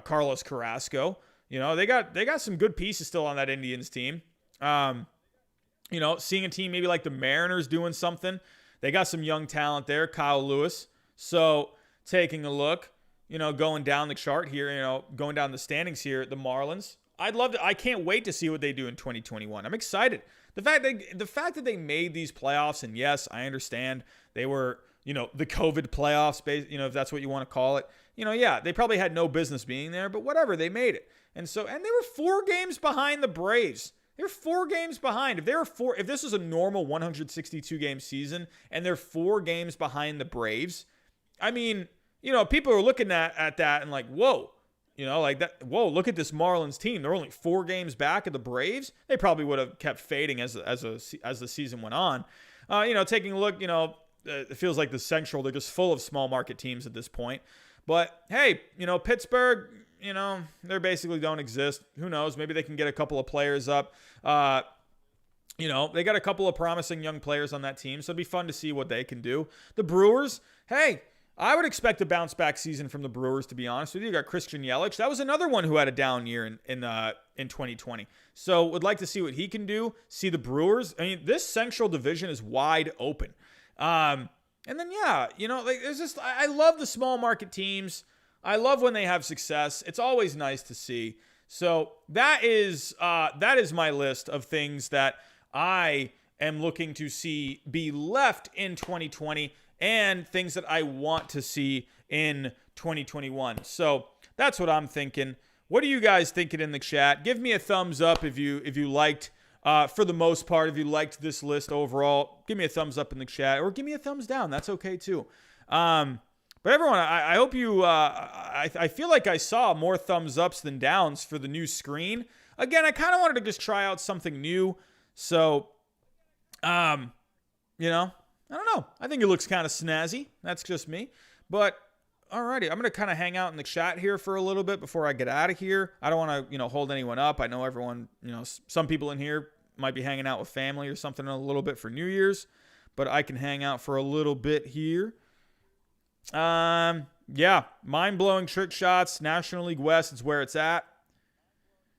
Carlos Carrasco. They got some good pieces still on that Indians team. Seeing a team maybe like the Mariners doing something. They got some young talent there, Kyle Lewis. So, taking a look, going down the chart here, going down the standings here, the Marlins. I can't wait to see what they do in 2021. I'm excited. The fact that they made these playoffs, and yes, I understand they were, the COVID playoffs, if that's what you want to call it. They probably had no business being there, but whatever, they made it. And they were 4 games behind the Braves. They're 4 games behind. If this was a normal 162 game season and they're 4 games behind the Braves, I mean, people are looking at that and like, whoa, whoa, look at this Marlins team. They're only 4 games back of the Braves. They probably would have kept fading as the season went on. Taking a look, it feels like the Central, they're just full of small market teams at this point. But hey, Pittsburgh, they basically don't exist. Who knows? Maybe they can get a couple of players up. They got a couple of promising young players on that team, so it'd be fun to see what they can do. The Brewers, hey, I would expect a bounce back season from the Brewers, to be honest with you. You got Christian Yelich. That was another one who had a down year in 2020. So would like to see what he can do. See the Brewers. I mean, this Central division is wide open. I love the small market teams. I love when they have success. It's always nice to see. So that is my list of things that I am looking to see be left in 2020 and things that I want to see in 2021. So that's what I'm thinking. What are you guys thinking in the chat? Give me a thumbs up if you liked, for the most part, if you liked this list overall. Give me a thumbs up in the chat, or give me a thumbs down. That's okay too. But everyone, I hope you, I feel like I saw more thumbs ups than downs for the new screen. Again, I kind of wanted to just try out something new. So, I don't know. I think it looks kind of snazzy. That's just me. But, alrighty. I'm going to kind of hang out in the chat here for a little bit before I get out of here. I don't want to, hold anyone up. I know everyone, some people in here might be hanging out with family or something a little bit for New Year's. But I can hang out for a little bit here. Mind-blowing trick shots. National League West is where it's at.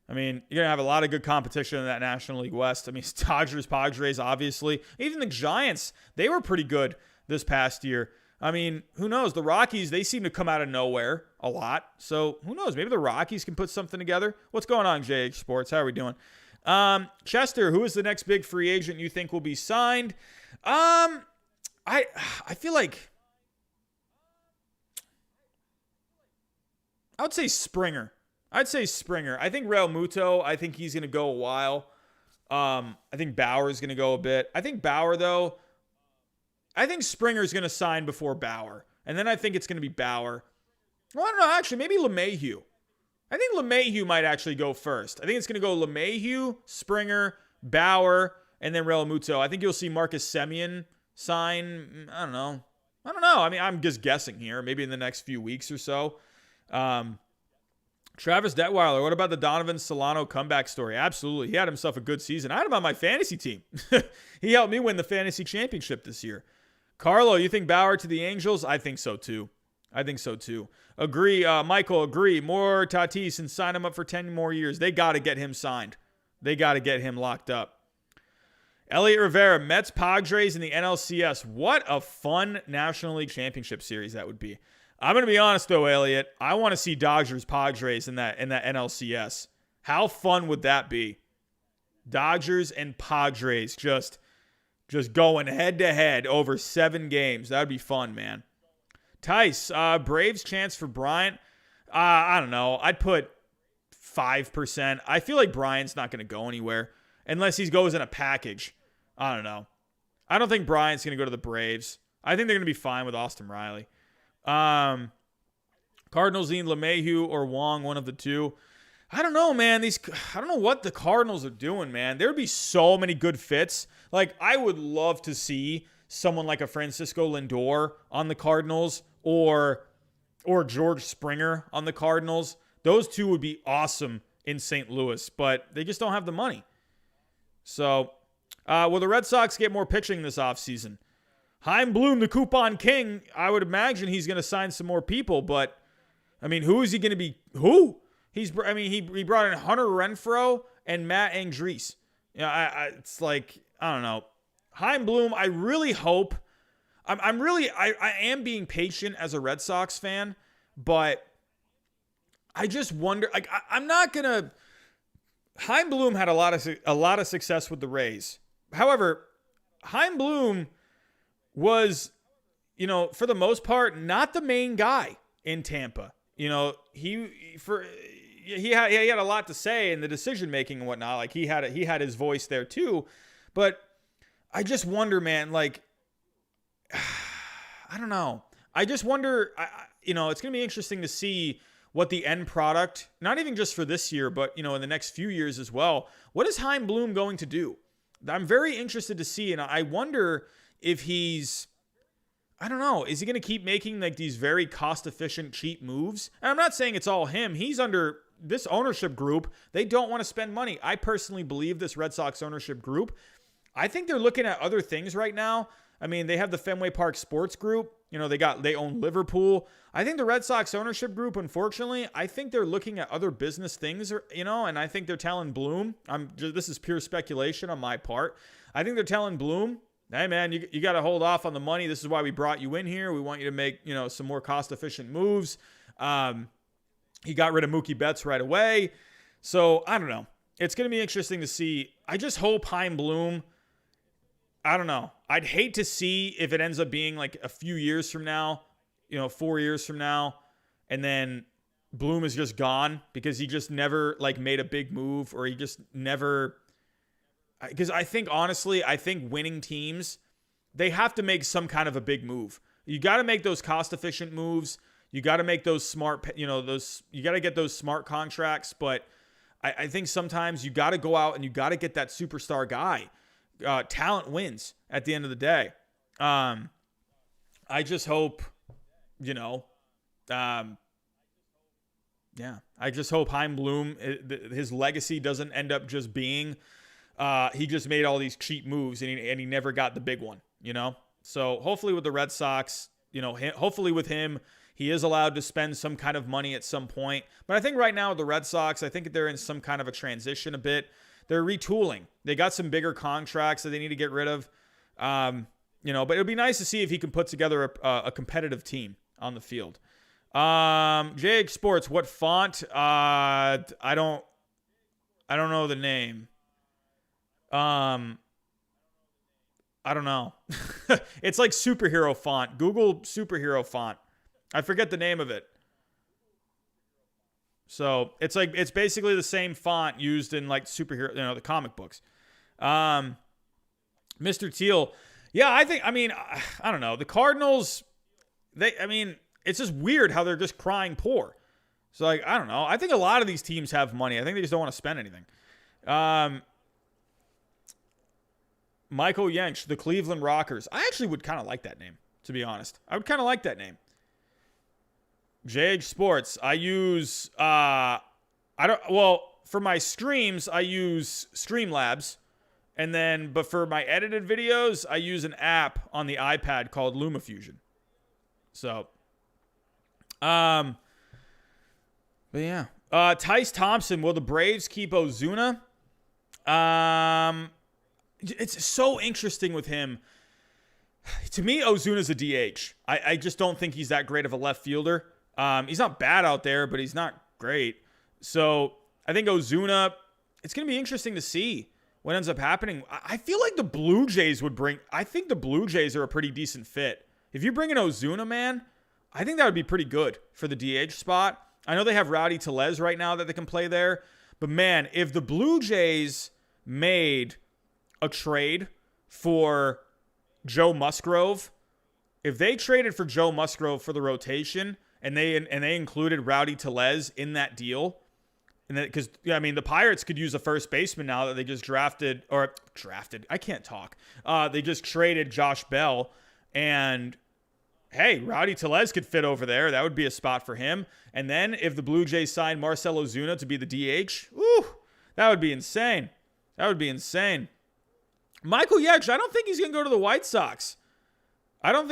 I mean, you're going to have a lot of good competition in that National League West. I mean, it's Dodgers, Padres, obviously. Even the Giants, they were pretty good this past year. I mean, who knows? The Rockies, they seem to come out of nowhere a lot. So, who knows? Maybe the Rockies can put something together. What's going on, JH Sports? How are we doing? Chester, who is the next big free agent you think will be signed? I feel like I would say Springer. I think Real Muto, I think he's going to go a while. I think Bauer is going to go a bit. I think Bauer, though, I think Springer's going to sign before Bauer. And then I think it's going to be Bauer. Well, I don't know. Actually, maybe LeMahieu. I think LeMahieu might actually go first. I think it's going to go LeMahieu, Springer, Bauer, and then Real Muto. I think you'll see Marcus Semien sign. I don't know. I mean, I'm just guessing here. Maybe in the next few weeks or so. Travis Detweiler, what about the Donovan Solano comeback story? Absolutely. He had himself a good season. I had him on my fantasy team. He helped me win the fantasy championship this year. Carlo, you think Bauer to the Angels? I think so too. Agree. Michael, agree. More Tatis and sign him up for 10 more years. They got to get him signed. They got to get him locked up. Elliot Rivera, Mets, Padres in the NLCS. What a fun National League Championship series that would be. I'm going to be honest, though, Elliot. I want to see Dodgers, Padres in that NLCS. How fun would that be? Dodgers and Padres just going head-to-head over 7 games. That would be fun, man. Tice, Braves chance for Bryant. I don't know. I'd put 5%. I feel like Bryant's not going to go anywhere unless he goes in a package. I don't know. I don't think Bryant's going to go to the Braves. I think they're going to be fine with Austin Riley. Cardinals need LeMahieu or Wong, one of the two. I don't know, man. I don't know what the Cardinals are doing, man. There would be so many good fits. Like, I would love to see someone like a Francisco Lindor on the Cardinals or George Springer on the Cardinals. Those two would be awesome in St. Louis, but they just don't have the money. So, will the Red Sox get more pitching this offseason? Chaim Bloom, the coupon king, I would imagine he's going to sign some more people, but I mean, who is he going to be? Who? He brought in Hunter Renfroe and Matt Andriese. It's like, I don't know. Chaim Bloom, I really hope. I am being patient as a Red Sox fan, but I just wonder. Like, I'm not gonna. Chaim Bloom had a lot of success with the Rays. However, Chaim Bloom was, for the most part, not the main guy in Tampa. He had a lot to say in the decision making and whatnot. Like, he had his voice there too. But I just wonder, man. Like, I don't know. I just wonder. It's gonna be interesting to see what the end product, not even just for this year, but in the next few years as well. What is Chaim Bloom going to do? I'm very interested to see, and I wonder if he's. I don't know. Is he going to keep making like these very cost-efficient, cheap moves? And I'm not saying it's all him. He's under this ownership group. They don't want to spend money. I personally believe this Red Sox ownership group. I think they're looking at other things right now. I mean, they have the Fenway Park Sports Group. They own Liverpool. I think the Red Sox ownership group, unfortunately, I think they're looking at other business things, and I think they're telling Bloom. This is pure speculation on my part. I think they're telling Bloom, hey, man, you got to hold off on the money. This is why we brought you in here. We want you to make, some more cost-efficient moves. He got rid of Mookie Betts right away. So, I don't know. It's going to be interesting to see. I just hope Chaim Bloom, I don't know. I'd hate to see if it ends up being like a few years from now, 4 years from now, and then Bloom is just gone because he just never like made a big move, or he just never. Because I think, honestly, winning teams, they have to make some kind of a big move. You got to make those cost-efficient moves. You got to make those smart, you got to get those smart contracts. But I think sometimes you got to go out and you got to get that superstar guy. Talent wins at the end of the day. I just hope, I just hope Chaim Bloom, his legacy doesn't end up just being, he just made all these cheap moves and he never got the big one, So hopefully with the Red Sox, hopefully with him, he is allowed to spend some kind of money at some point. But I think right now with the Red Sox, I think they're in some kind of a transition a bit. They're retooling. They got some bigger contracts that they need to get rid of. But it would be nice to see if he can put together a competitive team on the field. JH Sports, what font? I don't know the name. I don't know. It's like superhero font. Google superhero font. I forget the name of it. So it's basically the same font used in like superhero, the comic books. Mr. Teal. Yeah, I don't know. The Cardinals, it's just weird how they're just crying poor. So like, I don't know. I think a lot of these teams have money. I think they just don't want to spend anything. Michael Yench, the Cleveland Rockers. I actually would kind of like that name, to be honest. I would kind of like that name. JH Sports. I use, for my streams, I use Streamlabs. But for my edited videos, I use an app on the iPad called LumaFusion. So, but yeah. Tice Thompson, will the Braves keep Ozuna? It's so interesting with him. To me, Ozuna's a DH. I just don't think he's that great of a left fielder. He's not bad out there, but he's not great. So I think Ozuna, it's going to be interesting to see what ends up happening. I feel like the Blue Jays I think the Blue Jays are a pretty decent fit. If you bring in Ozuna, man, I think that would be pretty good for the DH spot. I know they have Rowdy Tellez right now that they can play there. But man, if the Blue Jays made a trade for Joe Musgrove, if they traded for Joe Musgrove for the rotation and they included Rowdy Tellez in that deal, and then because the Pirates could use a first baseman now that they just drafted. I can't talk. They just traded Josh Bell, and hey, Rowdy Tellez could fit over there. That would be a spot for him. And then if the Blue Jays signed Marcell Ozuna to be the DH, that would be insane. Michael Yelich, I don't think he's going to go to the White Sox. Because,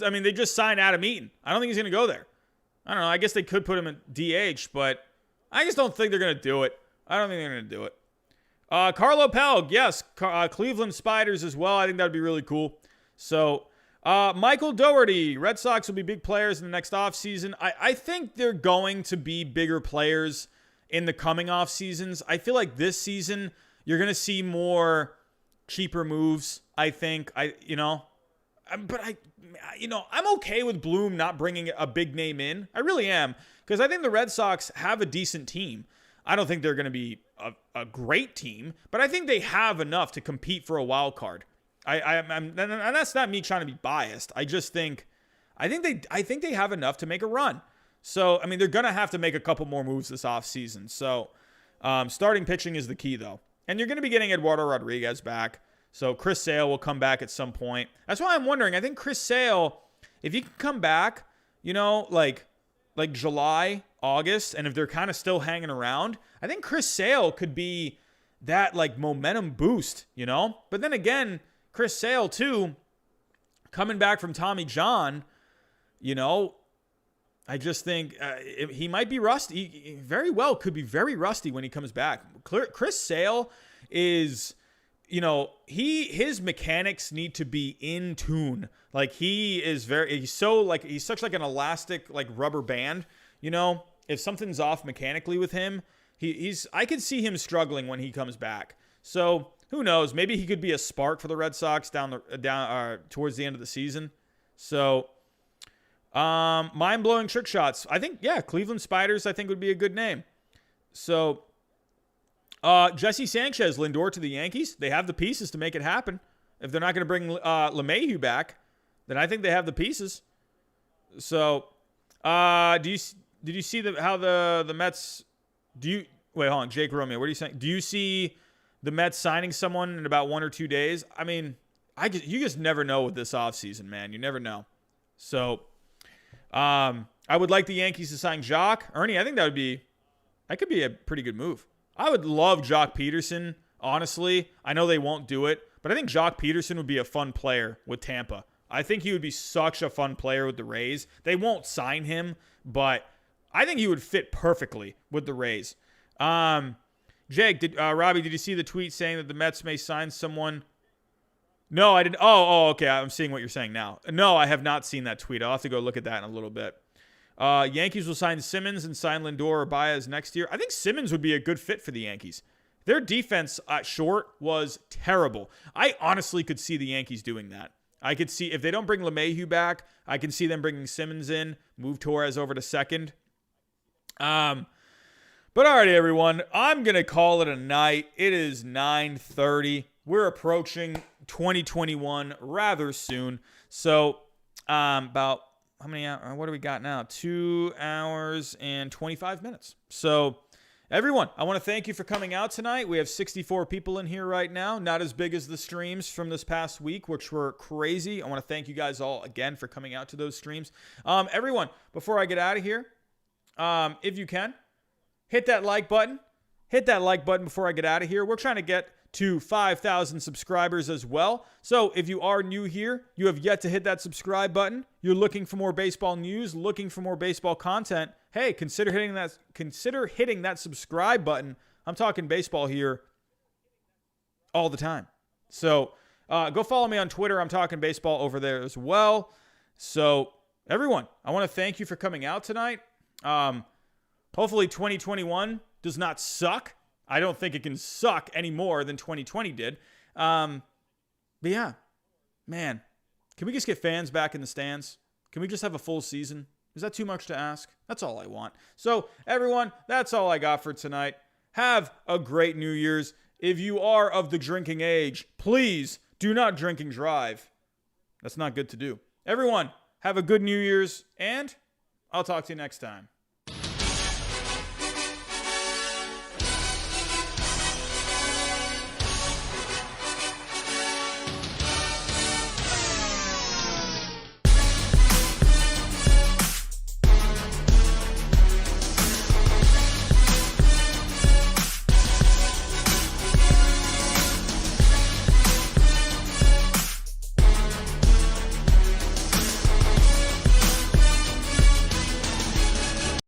they just signed Adam Eaton. I don't think he's going to go there. I don't know. I guess they could put him at DH, but I just don't think they're going to do it. Carlo Pelg, yes. Cleveland Spiders as well. I think that would be really cool. So, Michael Dougherty, Red Sox will be big players in the next offseason. I think they're going to be bigger players in the coming off seasons. I feel like this season you're going to see more cheaper moves, I think. I'm okay with Bloom not bringing a big name in. I really am, because I think the Red Sox have a decent team. I don't think they're going to be a great team, but I think they have enough to compete for a wild card. And that's not me trying to be biased. I think they have enough to make a run. So, they're going to have to make a couple more moves this offseason. So, starting pitching is the key, though. And you're going to be getting Eduardo Rodriguez back. So, Chris Sale will come back at some point. That's why I'm wondering. I think Chris Sale, if he can come back, like July, August, and if they're kind of still hanging around, I think Chris Sale could be that, momentum boost, But then again, Chris Sale, too, coming back from Tommy John, I just think he might be rusty. He very well could be very rusty when he comes back. Chris Sale is, his mechanics need to be in tune. He's such an elastic, rubber band, if something's off mechanically with him, I could see him struggling when he comes back. So who knows? Maybe he could be a spark for the Red Sox down towards the end of the season. So, mind-blowing trick shots. I think, Cleveland Spiders, I think, would be a good name. So, Jesse Sanchez, Lindor to the Yankees. They have the pieces to make it happen. If they're not going to bring LeMahieu back, then I think they have the pieces. So, did you see how the Mets? Wait, hold on, Jake Romeo. What are you saying? Do you see the Mets signing someone in about 1 or 2 days? You just never know with this offseason, man. You never know. So, I would like the Yankees to sign Jock. Ernie, I think that could be a pretty good move. I would love Jock Peterson, honestly. I know they won't do it, but I think Jock Peterson would be a fun player with Tampa. I think he would be such a fun player with the Rays. They won't sign him, but I think he would fit perfectly with the Rays. Jake, Robbie, did you see the tweet saying that the Mets may sign someone? No, I didn't. Oh, okay. I'm seeing what you're saying now. No, I have not seen that tweet. I'll have to go look at that in a little bit. Yankees will sign Simmons and sign Lindor or Baez next year. I think Simmons would be a good fit for the Yankees. Their defense at short was terrible. I honestly could see the Yankees doing that. I could see, if they don't bring LeMahieu back, I can see them bringing Simmons in, move Torres over to second. But alrighty, everyone, I'm going to call it a night. It is 9:30. We're approaching 2021 rather soon. So, about how many hours? What do we got now? 2 hours and 25 minutes. So, everyone, I want to thank you for coming out tonight. We have 64 people in here right now. Not as big as the streams from this past week, which were crazy. I want to thank you guys all again for coming out to those streams. Everyone, before I get out of here, if you can, hit that like button. Hit that like button before I get out of here. We're trying to get to 5,000 subscribers as well. So if you are new here, you have yet to hit that subscribe button, you're looking for more baseball news, looking for more baseball content, hey, consider hitting that subscribe button. I'm talking baseball here all the time. So go follow me on Twitter. I'm talking baseball over there as well. So everyone, I want to thank you for coming out tonight. Hopefully 2021 does not suck. I don't think it can suck any more than 2020 did. But yeah, man, can we just get fans back in the stands? Can we just have a full season? Is that too much to ask? That's all I want. So everyone, that's all I got for tonight. Have a great New Year's. if you are of the drinking age, please do not drink and drive. That's not good to do. Everyone, have a good New Year's, and I'll talk to you next time.